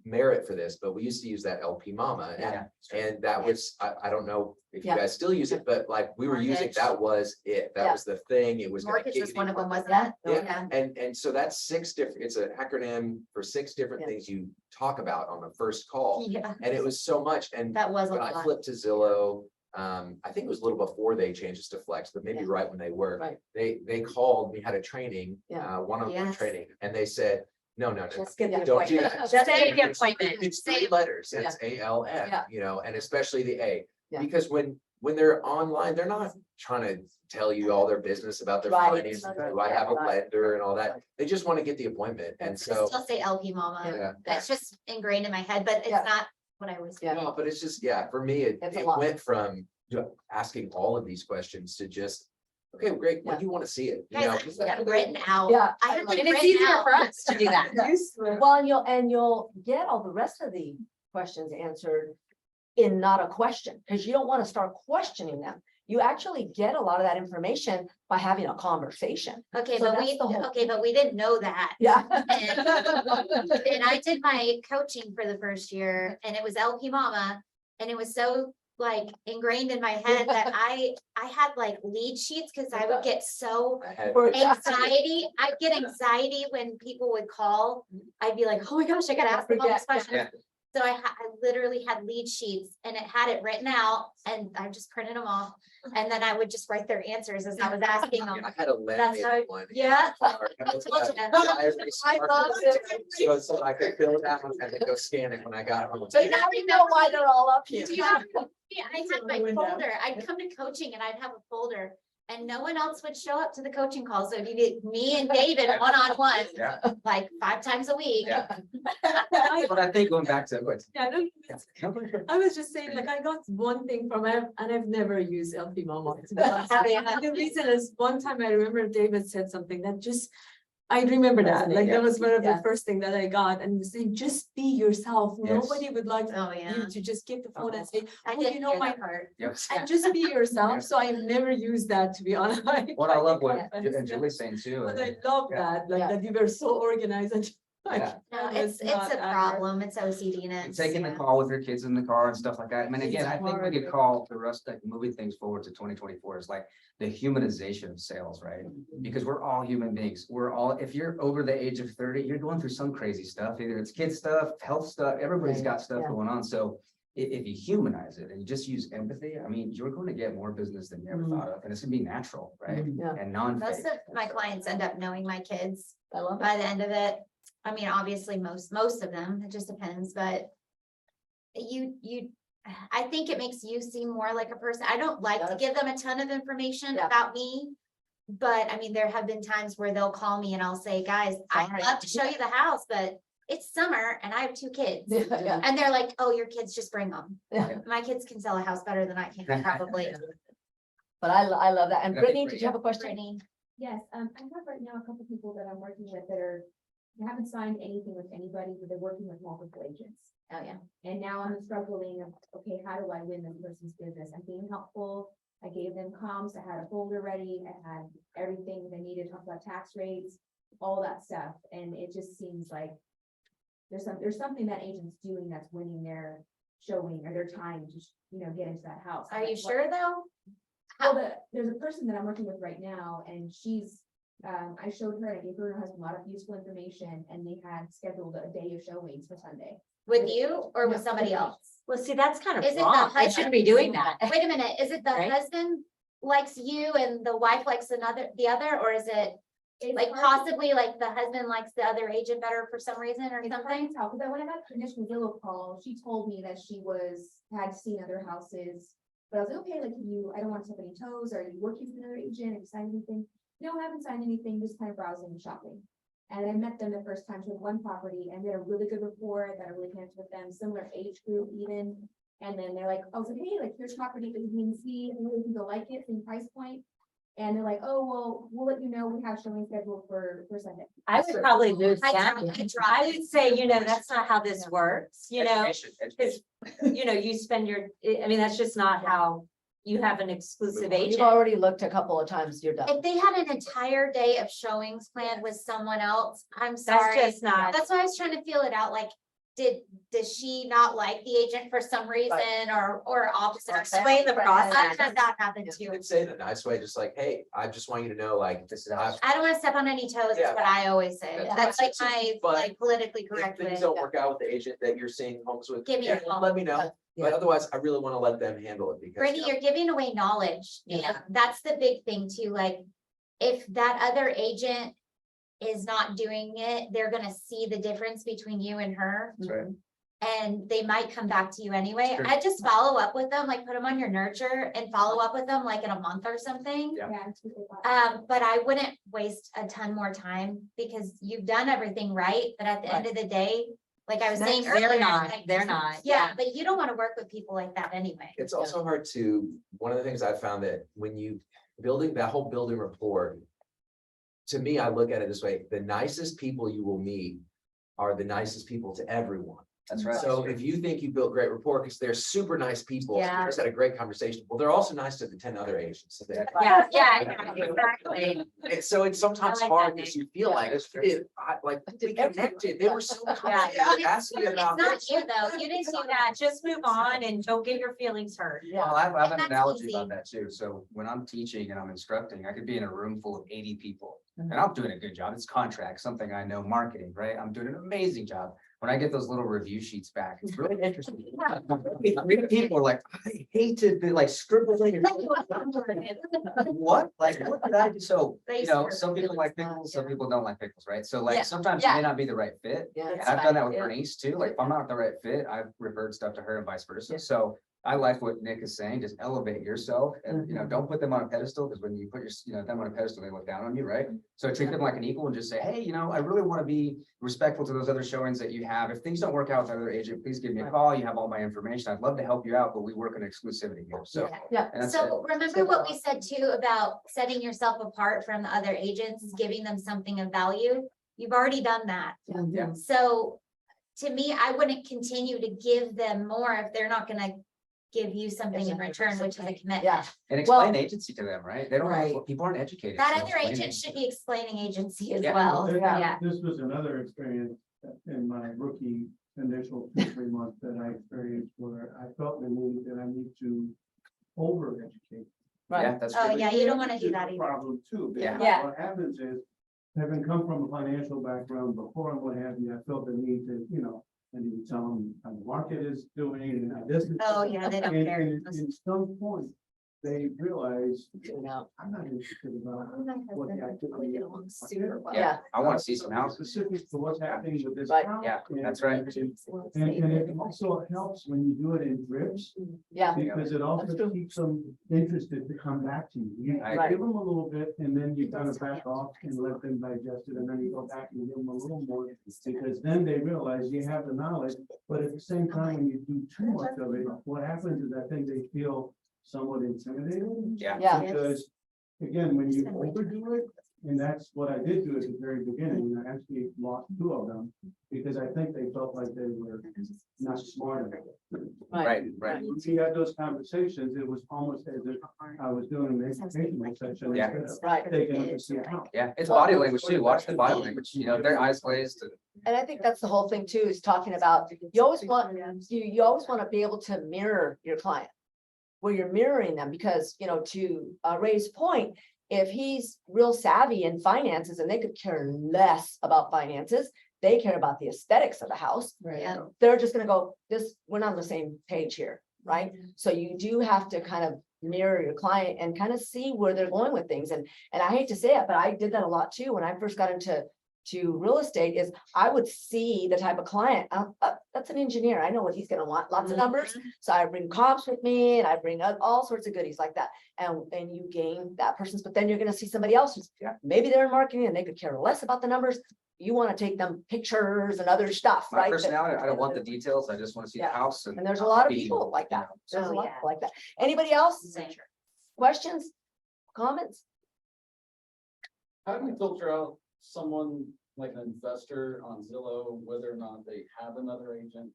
merit for this, but we used to use that LP Mama, and that was, I don't know if you Yeah. guys still use it, but like, we were using, Mortgage. that was it, that Yeah. was the thing, it was. gonna Mortgage get was you the one of them, appointment. wasn't it? Yeah, and so that's 6 different, it's an acronym for 6 different Yeah. things you talk about on the first call. Yeah, And it was so much, and that was a when I lot. flipped to Zillow, I think it was a little before they changed us to Flex, but maybe Yeah. right when they were. Right. They called, we had a training, Yeah. one-on-one Yes. training, and they said, no, Just get the don't do appointment, that. just get the appointment. It's 3 letters, Yeah. it's ALF, Yeah. you know, and especially the A. Yeah. Because when they're online, they're not trying to tell you all their business about their Right. finances, do I have a Right. lender and all that. They just want to get the appointment, and I so. still say LP Mama. Yeah. That's just ingrained in my head, but it's Yeah. not what I was. Yeah. No, but it's just, yeah, for me, it It's a lot. went from asking all of these questions to just, okay, great, when Yeah. do you want to see it? You Guys, know, I just have like- it written out. Yeah, I have it And it's written easier out. for us to do that. Well, and you'll get all the rest of the questions answered in not a question, because you don't want to start questioning them. You actually get a lot of that information by having a conversation. Okay, So but that's the whole- but we didn't know that. Yeah. And I did my coaching for the first year and it was LP Mama. And it was so like ingrained in my head that I had like lead sheets because I would get so I had- anxiety. I'd get anxiety when people would call. I'd be like, oh my gosh, I gotta ask them all these Forget, questions. So I literally had lead sheets and it had it written out and I just printed them off. And then I would just write their answers as I was asking them. I had a That's how- laminated one. Yeah. I love it. So I could fill it out and then go scan it when I got home. So now you know why they're all up here. Do you have- Yeah, I had my folder. I'd come to coaching and I'd have a folder and no one else would show up to the coaching call. So you get me and David one-on-one, Yeah. like 5 times a week. Yeah. But I think going back to what. Yeah, no, I was just saying, like, I got one thing from it, and I've never used LP Mama. To be honest. And the reason is, one time I remember David said something that just, I remember that, like, that was one of the Yeah. first thing that I got, and saying, just be yourself. Yes. Nobody would like Oh, yeah. you to just get the phone and say, I oh, didn't you know, hear my that part. Yes. and just be yourself. So I've never used that, to be honest. What I love what Yeah. Julie's saying too. But I love Yeah. that, like, Yeah. that you were so organized and like. Yeah. No, that it's was not a accurate. problem. It's OCD and it's. Taking the yeah. call with your kids in the car and stuff like that. I mean, It's again, I think we hard. could call the rest, like moving things forward to 2024 is like the humanization of sales, right? Because we're all human beings. We're all, if you're over the age of 30, you're going through some crazy stuff, either it's kid stuff, health stuff, everybody's got stuff Yeah. going on. So if you humanize it and you just use empathy, I mean, you're going to get more business than you ever thought of, and it's gonna be natural, right? Yeah. And non-fake. Most of my clients end up knowing my kids I love it. by the end of it. I mean, obviously, most of them, it just depends, but I think it makes you seem more like a person. I don't like to Does. give them a ton of information Yeah. about me. But I mean, there have been times where they'll call me and I'll say, guys, I'd Sorry. love to show you the house, but it's summer and I have 2 kids. Yeah. And they're like, oh, your kids, just bring them. Yeah. My kids can sell a house better than I can, probably. But I love that. And That'd be Brittany, great. did you have a question? Brittany, Yes, I have right now a couple people that I'm working with that are haven't signed anything with anybody, but they're working with multiple agents. Oh, yeah. And now I'm struggling of, okay, how do I win this person's business? I'm being helpful. I gave them comms, I had a folder ready, I had everything they needed, talk about tax rates, all that stuff, and it just seems like there's something that agent's doing that's winning their showing or their time to, get into that house. Are you Like, what- sure though? There's a person that I'm working with right now, and she's, I showed her, I gave her and her husband a lot of useful information, and they had scheduled a day of showings for Sunday. With you or with No, somebody with me. else? Well, see, that's kind of Is it the wrong. I husband? shouldn't be doing that. Wait a minute, is it the Right? husband likes you and the wife likes the other, or is it It's like hard- possibly like the husband likes the other agent better for some reason or It's hard something? to tell, because when I got the initial Zillow call, she told me that she had seen other houses. But I was like, okay, like, I don't want to step any toes, are you working with another agent, have you signed anything? No, I haven't signed anything, just kind of browsing and shopping. And I met them the first time, she had one property, and they had a really good rapport, that I really connected with them, similar age group even. And then they're like, I was like, hey, like, here's property that you can see, and you think you'll like it, same price point. And they're like, oh, well, we'll let you know, we have showing scheduled for Sunday. I would probably lose I that. dropped I it. would say, that's not how this works, Education, education. you spend I mean, that's just not how you have an exclusive You've agent. already looked a couple of times, you're done. If they had an entire day of showings planned with someone else, I'm That's sorry. just not, That's why I was trying to feel it out, like, does she not like the agent for some reason or opposite? explain the I've process. had that happen You too. could say it in a nice way, just like, hey, I just want you to know, like, this is how. I don't wanna step on any toes, is Yeah. what I always say. That's That's like fine. my, But like, politically If correct way. things don't work out with the agent that you're seeing homes with, Give me a yeah, call. let me know. Yeah. But otherwise, I really want to let them handle it because. Brittany, you're giving away knowledge. And Yeah. that's the big thing too, like, if that other agent is not doing it, they're gonna see the difference between you and her. That's right. And they might come back to you anyway. Sure. I just follow up with them, like put them on your nurture and follow up with them like in a month or something. Yeah. It's really fun. But I wouldn't waste a ton more time because you've done everything right, but at the end of the day, like I was saying earlier. They're not, like, they're not. Yeah, but you don't want to work with people like that anyway. It's also hard to, one of the things I've found that when you building rapport. To me, I look at it this way, the nicest people you will meet are the nicest people to everyone. That's right. So if you think you built great rapport, because they're super nice people, Yeah. you just had a great conversation, well, they're also nice to the 10 other agents. So they're- Yeah, exactly. And so it's sometimes I like that hard because you feel like, That's true. we connected, they were so kind, Yeah. they asked me It's about. not this. you though, you didn't do Yeah, that. just move on and don't get your feelings hurt. Well, I have an That's analogy easy. about that too. So when I'm teaching and I'm instructing, I could be in a room full of 80 people. Mhm. And I'm doing a good job. It's contract, something I know, marketing, right? I'm doing an amazing job. When I get those little review sheets back, it's really interesting. Three people are like, I hated the like scribble. What? Like, what did I do? So, some people like pickles, some people don't like pickles, right? So Yeah. like, sometimes it may not be the right fit. Yeah, And that's I've done that fine. with Yeah. Bernice too. Like, if I'm not the right fit, I've referred stuff to her and vice versa. Yeah. So I like what Nick is saying, just elevate yourself and, don't put them on a pedestal, because when you put them on a pedestal, they look down on you, right? So treat them like an equal and just say, hey, I really want to be respectful to those other showings that you have. If things don't work out with another agent, please give me a Right. call. You have all my information. I'd love to help you out, but we work on exclusivity here. So. Yeah. and that's So it. remember what we said too about setting yourself apart from the other agents, giving them something of value? You've already done that. Yeah. So to me, I wouldn't continue to give them more if they're not gonna give you something in return, which is a commitment. Yeah, And Well- explain agency to them, right? They don't, Right. people aren't educated. That so other explain agent it. should be explaining agency as Yeah. well. Yeah. This was another experience in my rookie initial 2-3 months that I experienced where I felt the need that I need to over-educate. right. Yeah, that's Oh, true. yeah, you don't wanna do Which is that a either. Problem too. because Yeah. Yeah. What happens is, having come from a financial background before and what have you, I felt the need to, I need to tell them how the market is doing and how this is. Oh, yeah, they don't And care. in some point, they realize, No. I'm not interested about Oh, my what the husband, activity we get is. along super well. Yeah. I want to see some houses. Specific to what's happening with this. Right. house. Yeah, And- that's right. And it also helps when you do it in drips, Yeah, because it That's also true. keeps them interested to come back to you. You I give them a little bit and then you kind of back off and let them digest it, and then you go back and give them a little more. Because then they realize you have the knowledge, but at the same time, when you do too much of it, what happens is I think they feel somewhat intimidated. Yeah. yeah, Because, again, when you overdo it, And that's what I did do at the very beginning, and I actually lost 2 of them, because I think they felt like they were not smart enough. Right. When we had those conversations, it was almost as if I was doing an educational session. Yeah. instead of Right. taking it to see how. Yeah, it's body language too. Watch the body language, you know, their eyes glazed. And I think that's the whole thing too, is talking about, you always want, you always want to be able to mirror your client. Where you're mirroring them, because, you know, to Ray's point, if he's real savvy in finances and they could care less about finances, they care about the aesthetics of the house. Yeah. They're just gonna go, we're not on the same page here, right? So you do have to kind of mirror your client and kind of see where they're going with things. And I hate to say it, but I did that a lot too. When I first got into real estate, is I would see the type of client, that's an engineer. I know what he's gonna want, lots of numbers. So I bring comps with me and I bring all sorts of goodies like that. And you gain that person's, but then you're gonna see somebody else who's, maybe they're in marketing and they could care less about the numbers. You want to take them pictures and other stuff, My right? personality, I don't want the details. I just want to see the Yeah. house. And there's a lot of be- people like that. There's a Oh, lot yeah. like that. Anybody else? Questions? Comments? How do we filter out someone like an investor on Zillow, whether or not they have another agent?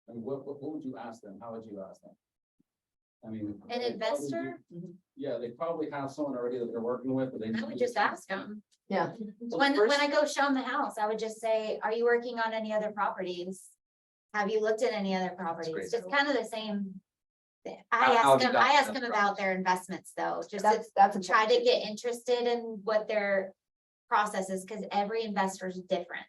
I mean, what would you ask them? How would you ask them? I mean. An they probably investor? do- Yeah, they probably have someone already that they're working with, but they. I would just ask them. Yeah. When I go show them the house, I would just say, are you working on any other properties? Have you looked at any other properties? great. Just kind of the same. thing. How I have ask you them, done I ask that them about their investments though, just to That's try to get interested in what their process is, because every investor is different.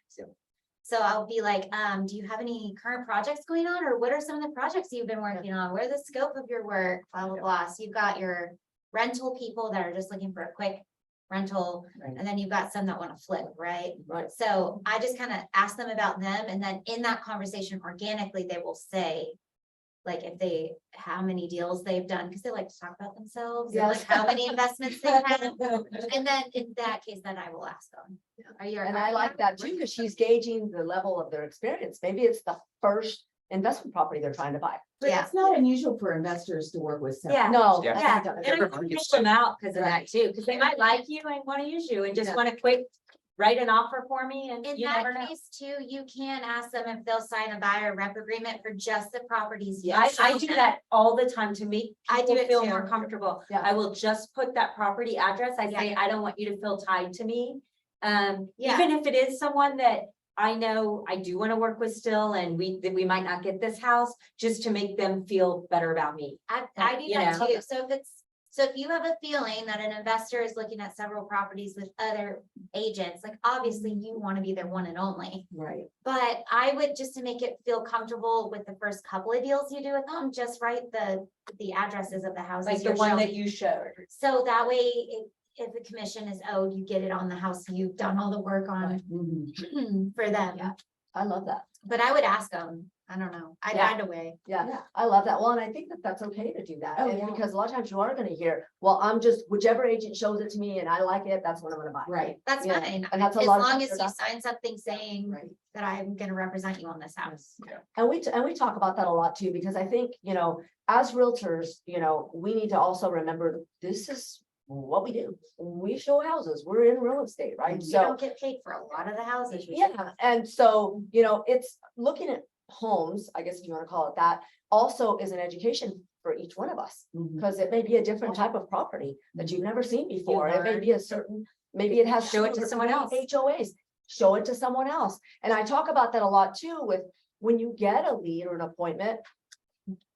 So I'll be like, do you have any current projects going on, or what are some of the projects you've been working on? What are the scope of your work? Blah, blah, blah. So you've got your rental people that are just looking for a quick rental, Right. and then you've got some that want to flip, right? Right. So I just kind of ask them about them, and then in that conversation organically, they will say, like, how many deals they've done, because they like to talk about themselves, and like Yes. how many investments they have. And then in that case, then I will ask them. Are you? And I like that too, because she's gauging the level of their experience. Maybe it's the first investment property they're trying to buy. But Yeah. it's not unusual for investors to work with. several. Yeah. No. Yeah. I Yeah, think that- and I can pick them out because of that too, because they might like you and want to use you and just Yeah. want to quick write an offer for me, and In you never that know. case too, you can ask them if they'll sign a buyer rep agreement for just the properties. you I show do them. that all the time to make I do people it feel too. more comfortable. Yeah. I will just put that property address. I say, I don't want you to feel tied to me. Yeah. Even if it is someone that I know I do want to work with still, and that we might not get this house, just to make them feel better about me. I do you that know. too. So if you have a feeling that an investor is looking at several properties with other agents, like obviously you want to be their one and only. Right. But I would, just to make it feel comfortable with the first couple of deals you do with them, just write the addresses of the houses. Like the you're one that showing. you showed. So that way, if the commission is owed, you get it on the house you've done all the work on Mhm. for them. Yeah. I love that. But I would ask them, I don't know, I'd Yeah. find a way. Yeah, I love that. Well, and I think that that's okay to do that. Oh, And yeah. because a lot of times you are gonna hear, well, I'm just, whichever agent shows it to me and I like it, that's what I'm gonna buy. Right. That's Yeah, fine, and that's a as lot of long times as they're you not- sign something saying Right. that I'm gonna represent you on this house. And we talk about that a lot too, because I think, as realtors, we need to also remember this is what we do. We show houses, we're in real estate, right? You So, don't get paid for a lot of the houses. we yeah, and so, it's looking at homes, I guess if you want to call it that, also is an education for each one of us. Mhm. Because it may be a different type of property that you've never seen before. It may be a certain, maybe it has. Show it to someone else. HOAs, show it to someone else. And I talk about that a lot too, with when you get a lead or an appointment,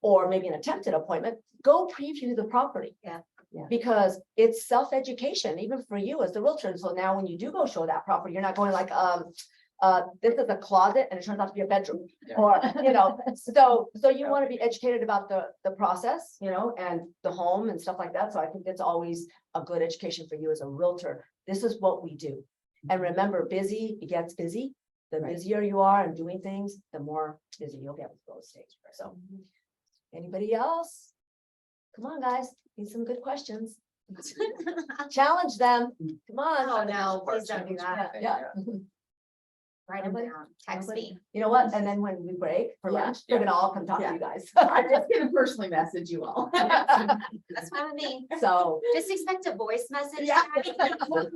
or maybe an attempted appointment, go preview the property. Yeah. Yeah. Because it's self-education, even for you as the realtor. And so now when you do go show that property, you're not going like, this is a closet and it turns out to be a bedroom. Yeah. Or, so you want to be educated about the process, and the home and stuff like that. So I think that's always a good education for you as a realtor. This is what we do. And remember, busy, it gets busy. The Right. busier you are in doing things, the more busy you'll get with real estate. So anybody else? Come on, guys, need some good questions. Challenge them. Come on. Oh, no, please don't do that. Yeah. Write them Nobody? down, text me. You know what? And then when we break for Yeah. lunch, they're gonna all come talk to you guys. I'm just gonna personally message you all. That's fine with me. So, Just expect a voice message. Yeah. That's what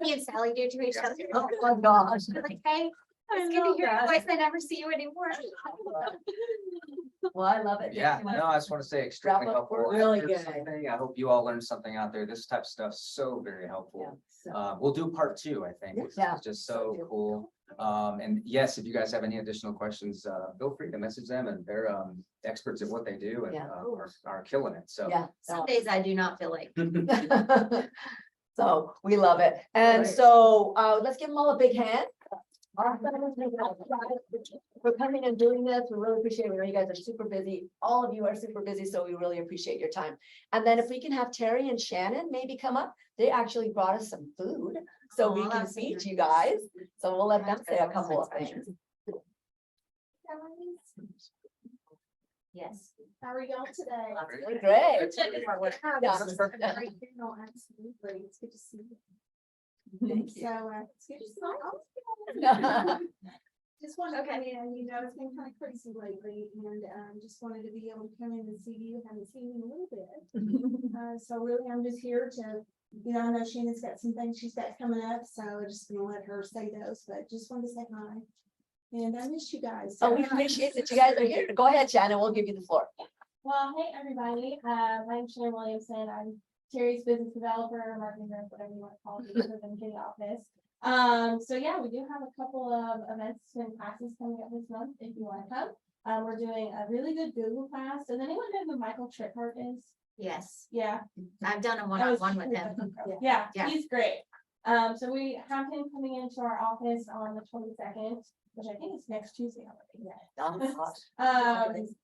me and Sally do to each other. oh my gosh. We're like, hey, it's good to hear your voice. I never see you anymore. Well, I love it. Yeah, no, I just want to say extremely Wrap up helpful. for- I Really learned good. something. I hope you all learned something out there. This type of stuff's so very helpful. So, We'll do part 2, I think. It's Yeah. just so cool. And yes, if you guys have any additional questions, feel free to message them, and they're experts at what they do and Yeah. are killing it. So. Yeah. Some days I do not feel like. So we love it. And Right. so let's give them all a big hand. For coming and doing this. We really appreciate it. We know you guys are super busy. All of you are super busy, so we really appreciate your time. And then if we can have Terry and Shannon maybe come up, they actually brought us some food, so we Oh, can that's feed nice. you guys. So we'll let them say a couple of things. Yes. How are y'all today? Great. Yeah. Yeah. No, absolutely. It's good to see you. Thank you. So, it's good to see you. Just wanted to come in, you know, it's been kind of crazy lately, and just wanted to be able to come in and see you. Haven't seen you in a little bit. So really, I'm just here to, you know, I know Shannon's got some things she's got coming up, so I'm just gonna let her say those, but just wanted to say hi. And I miss you guys. Oh, we appreciate that you guys are here. Go ahead, Shannon. We'll give you the floor. Well, hey, everybody. My name's Shannon Williamson. I'm Terry's business developer, marketing director, whatever you want to call it, because I'm in the office. So yeah, we do have a couple of events and classes coming up this month if you want to come. We're doing a really good Google class. Does anyone know who Michael Trickhart is? Yes, Yeah. I've done a that one-on-one was- with him. Yeah, Yeah. he's great. So we have him coming into our office on the 22nd, which I think is next Tuesday already.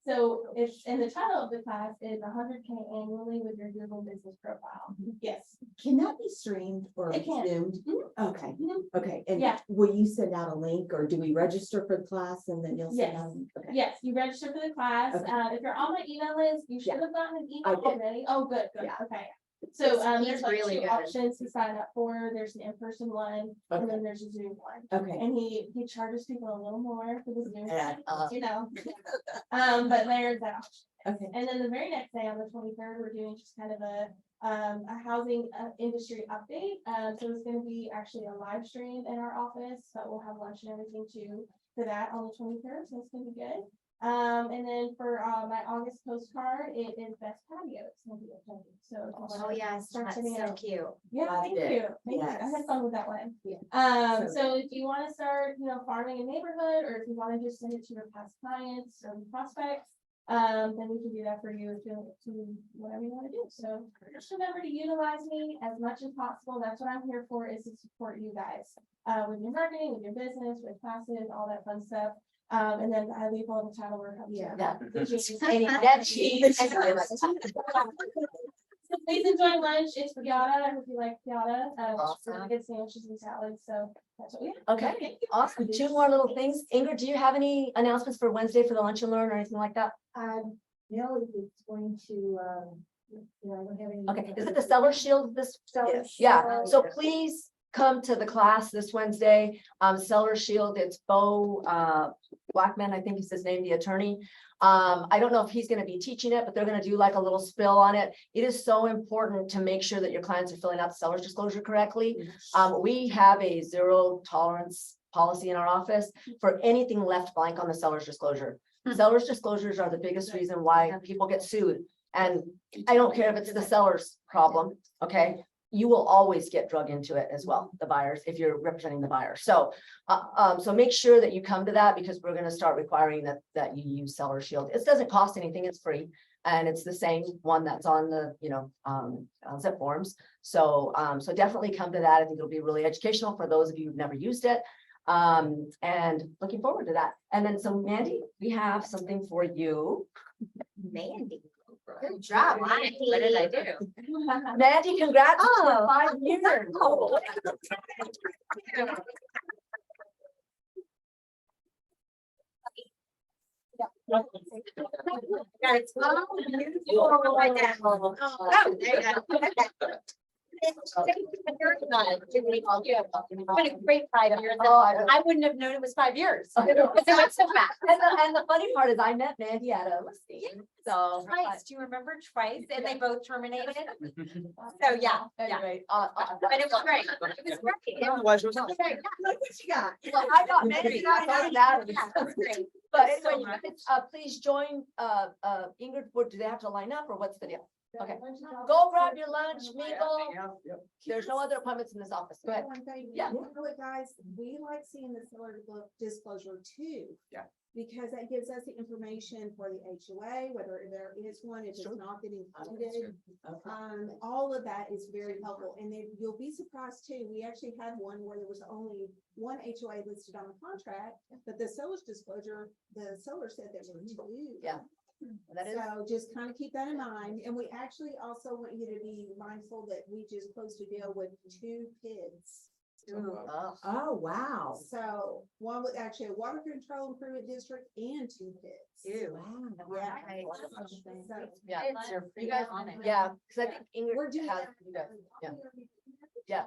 So it's, and the title of the class is 100K annually with your Google business profile. Yes. can that be streamed or It can. zoomed? Okay, Mhm. okay, and Yeah. will you send out a link or do we register for the class and then you'll send Yes. out? Okay. Yes, you register for the class. Okay. If you're on my email list, you should have gotten an I email did. already. Oh, good, good. Yeah. Okay. So He's there's like really two good. options to sign up for. There's an in-person one and Okay. then there's a Zoom one. Okay. And he charges people a little more for the Zoom, Yeah, one, you know. But there's that option. Okay. And then the very next day on the 23rd, we're doing just kind of a housing industry update. So it's gonna be actually a live stream in our office, but we'll have lunch and everything too for that on the 23rd, so it's gonna be good. And then for my August postcard, it is best patio. It's gonna be a so. if you Oh, wanna yes, start that's sending so out- cute. Yeah, Loved thank it. you. Thank you. I Yes. had fun with that one. So So if you want to start, you know, farming a neighborhood, or if you want to just send it to your past clients or prospects, then we can do that for you to whatever you want to do. So just remember to utilize me as much as possible. That's what I'm here for, is to support you guys with your marketing, with your business, with classes, all that fun stuff. And then I leave all the title work up to you. Yeah. The cheese. Any that cheese. So please enjoy lunch. It's piata. I hope you like piata. Awesome. Really good sandwiches and salads. So that's what we have. Okay, awesome. Two more little things. Ingrid, do you have any announcements for Wednesday for the lunch and learn or anything like that? No, it's going to, you know, I don't have any. Okay, is it the seller shield this? Seller Yeah, Shield. so please come to the class this Wednesday. Seller Shield, it's Bo Blackman, I think is his name, the attorney. I don't know if he's gonna be teaching it, but they're gonna do like a little spill on it. It is so important to make sure that your clients are filling out the seller's disclosure correctly. We have a zero tolerance policy in our office for anything left blank on the seller's disclosure. Seller's disclosures are the biggest reason why people get sued. And I don't care if it's the seller's problem, okay? You will always get drug into it as well, the buyers, if you're representing the buyer. So, so make sure that you come to that, because we're gonna start requiring that you use Seller Shield. It doesn't cost anything, it's free. And it's the same one that's on the, you know, zip forms. So, so definitely come to that. I think it'll be really educational for those of you who've never used it. And looking forward to that. And then, so Mandy, we have something for you. Mandy, good job. Mandy. What did I do? Mandy, congrats on Oh. 5 years. Guys, oh, you all write that. Oh, there you go. What a great 5 years. Oh, I know. I wouldn't have known it was 5 years. It went so fast. And the funny part is I met Mandy at a listing, so. Twice, do you remember twice? And they both terminated? So, yeah, yeah. Anyway, But it was great. It was great. Otherwise, it was not. Look what you got. well, I got Mandy, I got that. Yeah, that's great. But Thanks so anyway, much. please join, Ingrid, do they have to line up or what's the deal? Okay. Go grab your lunch, mingle. There's no other appointments in this office. Go ahead. One thing, Yeah. look, guys, we like seeing the seller disclosure too. Yeah. Because that gives us the information for the HOA, whether there is one, if it's Sure. not getting That's included. All of that is very helpful, and then you'll be surprised too. We actually had one where there was only one HOA listed on the contract, but the seller's disclosure, the seller said there were two. Yeah. That is, So just kind of keep that in mind, and we actually also want you to be mindful that we just closed a deal with 2 kids. oh, Oh, wow. So one with actually a water control improvement district and 2 kids. Ew. Yeah. Right. So- yeah. Kids are You guys, on it. yeah, because I think We're Ingrid doing has, that. you guys, yeah. Yeah.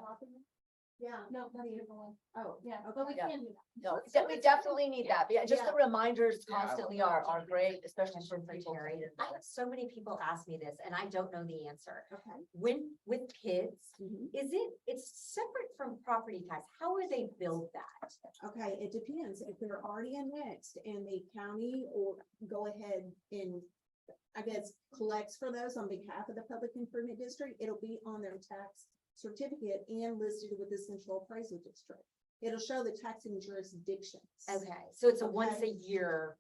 Yeah. No, not the other one. Oh, Yeah, but we Yeah. can do that. No, we definitely need that. But yeah, just the reminders constantly are great, especially for people. I have so many people ask me this and I don't know the answer. okay. When, with kids, Mhm. it's separate from property tax. How are they billed that? Okay, it depends. If they're already annexed and the county or go ahead and I guess collects for those on behalf of the public improvement district, it'll be on their tax certificate and listed with the central appraisal district. It'll show the taxing jurisdictions. Okay, so it's a Okay. once a year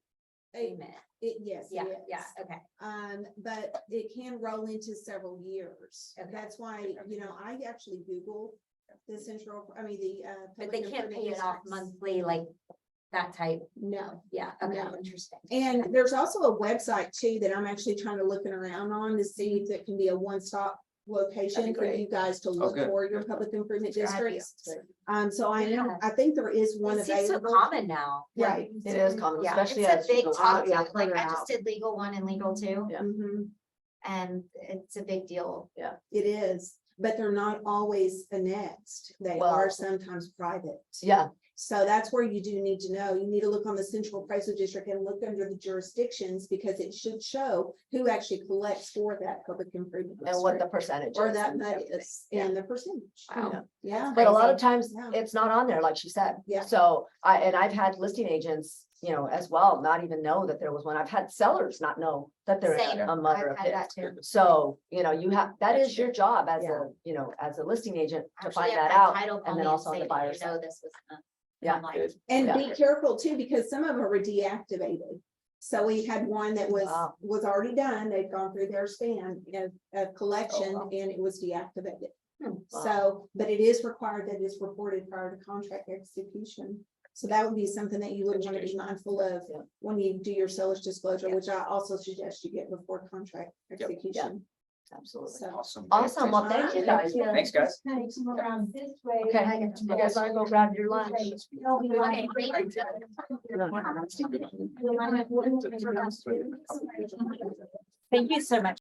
payment. Yes. it Yeah, is. yeah, okay. But it can roll into several years. Okay. That's why, I actually Googled the But they public can't pay improvement it off districts. monthly like that type. No. Yeah, okay, No. interesting. And there's also a website too that I'm actually trying to looking around on to see if it can be a one-stop location for great. you guys to look good. for your public improvement That'd be districts. So I Yeah. think there is one It seems so available. common now. Right. It is common, Yeah, especially It's as a you big go talk, out, yeah, like further I out. just did legal 1 and legal 2, Yeah. Mhm. and it's a big deal. It is, but they're not always annexed. They Well- are sometimes private. Yeah, So that's where you do need to know. You need to look on the central appraisal district and look under the jurisdictions because it should show who actually collects for that public improvement. and what the district, percentage or is that and money everything. is and the percentage. Wow. Yeah. But a lot of times Yeah. it's not on there, like she said. Yeah. So I've had listing agents, as well, not even know that there was one. I've had sellers not know that they're Same, a mother I've of had that kids. too. So, you have, that is your job as Yeah. as a listing agent to Actually, find I've that had out. title call And me then also on say, the "Did buyer you know side. this was. Yeah. I'm like, Good. And Yeah. be careful too, because some of them are deactivated. So we had one that Wow. was already done. They'd gone through their span of collection Oh, wow. and it was deactivated. Wow. So, but it is required that it's reported prior to contract execution. So that would be something that you would want to be mindful of Yeah. when you do your seller's disclosure, Yeah. which I also suggest you get before contract execution. Absolutely. So, Awesome. Awesome. Well, thank you guys. Thanks, guys. Kind of come around this way. Okay, you guys want to go grab your lunch? They'll be like- Okay, great. We'll- Thank you so much.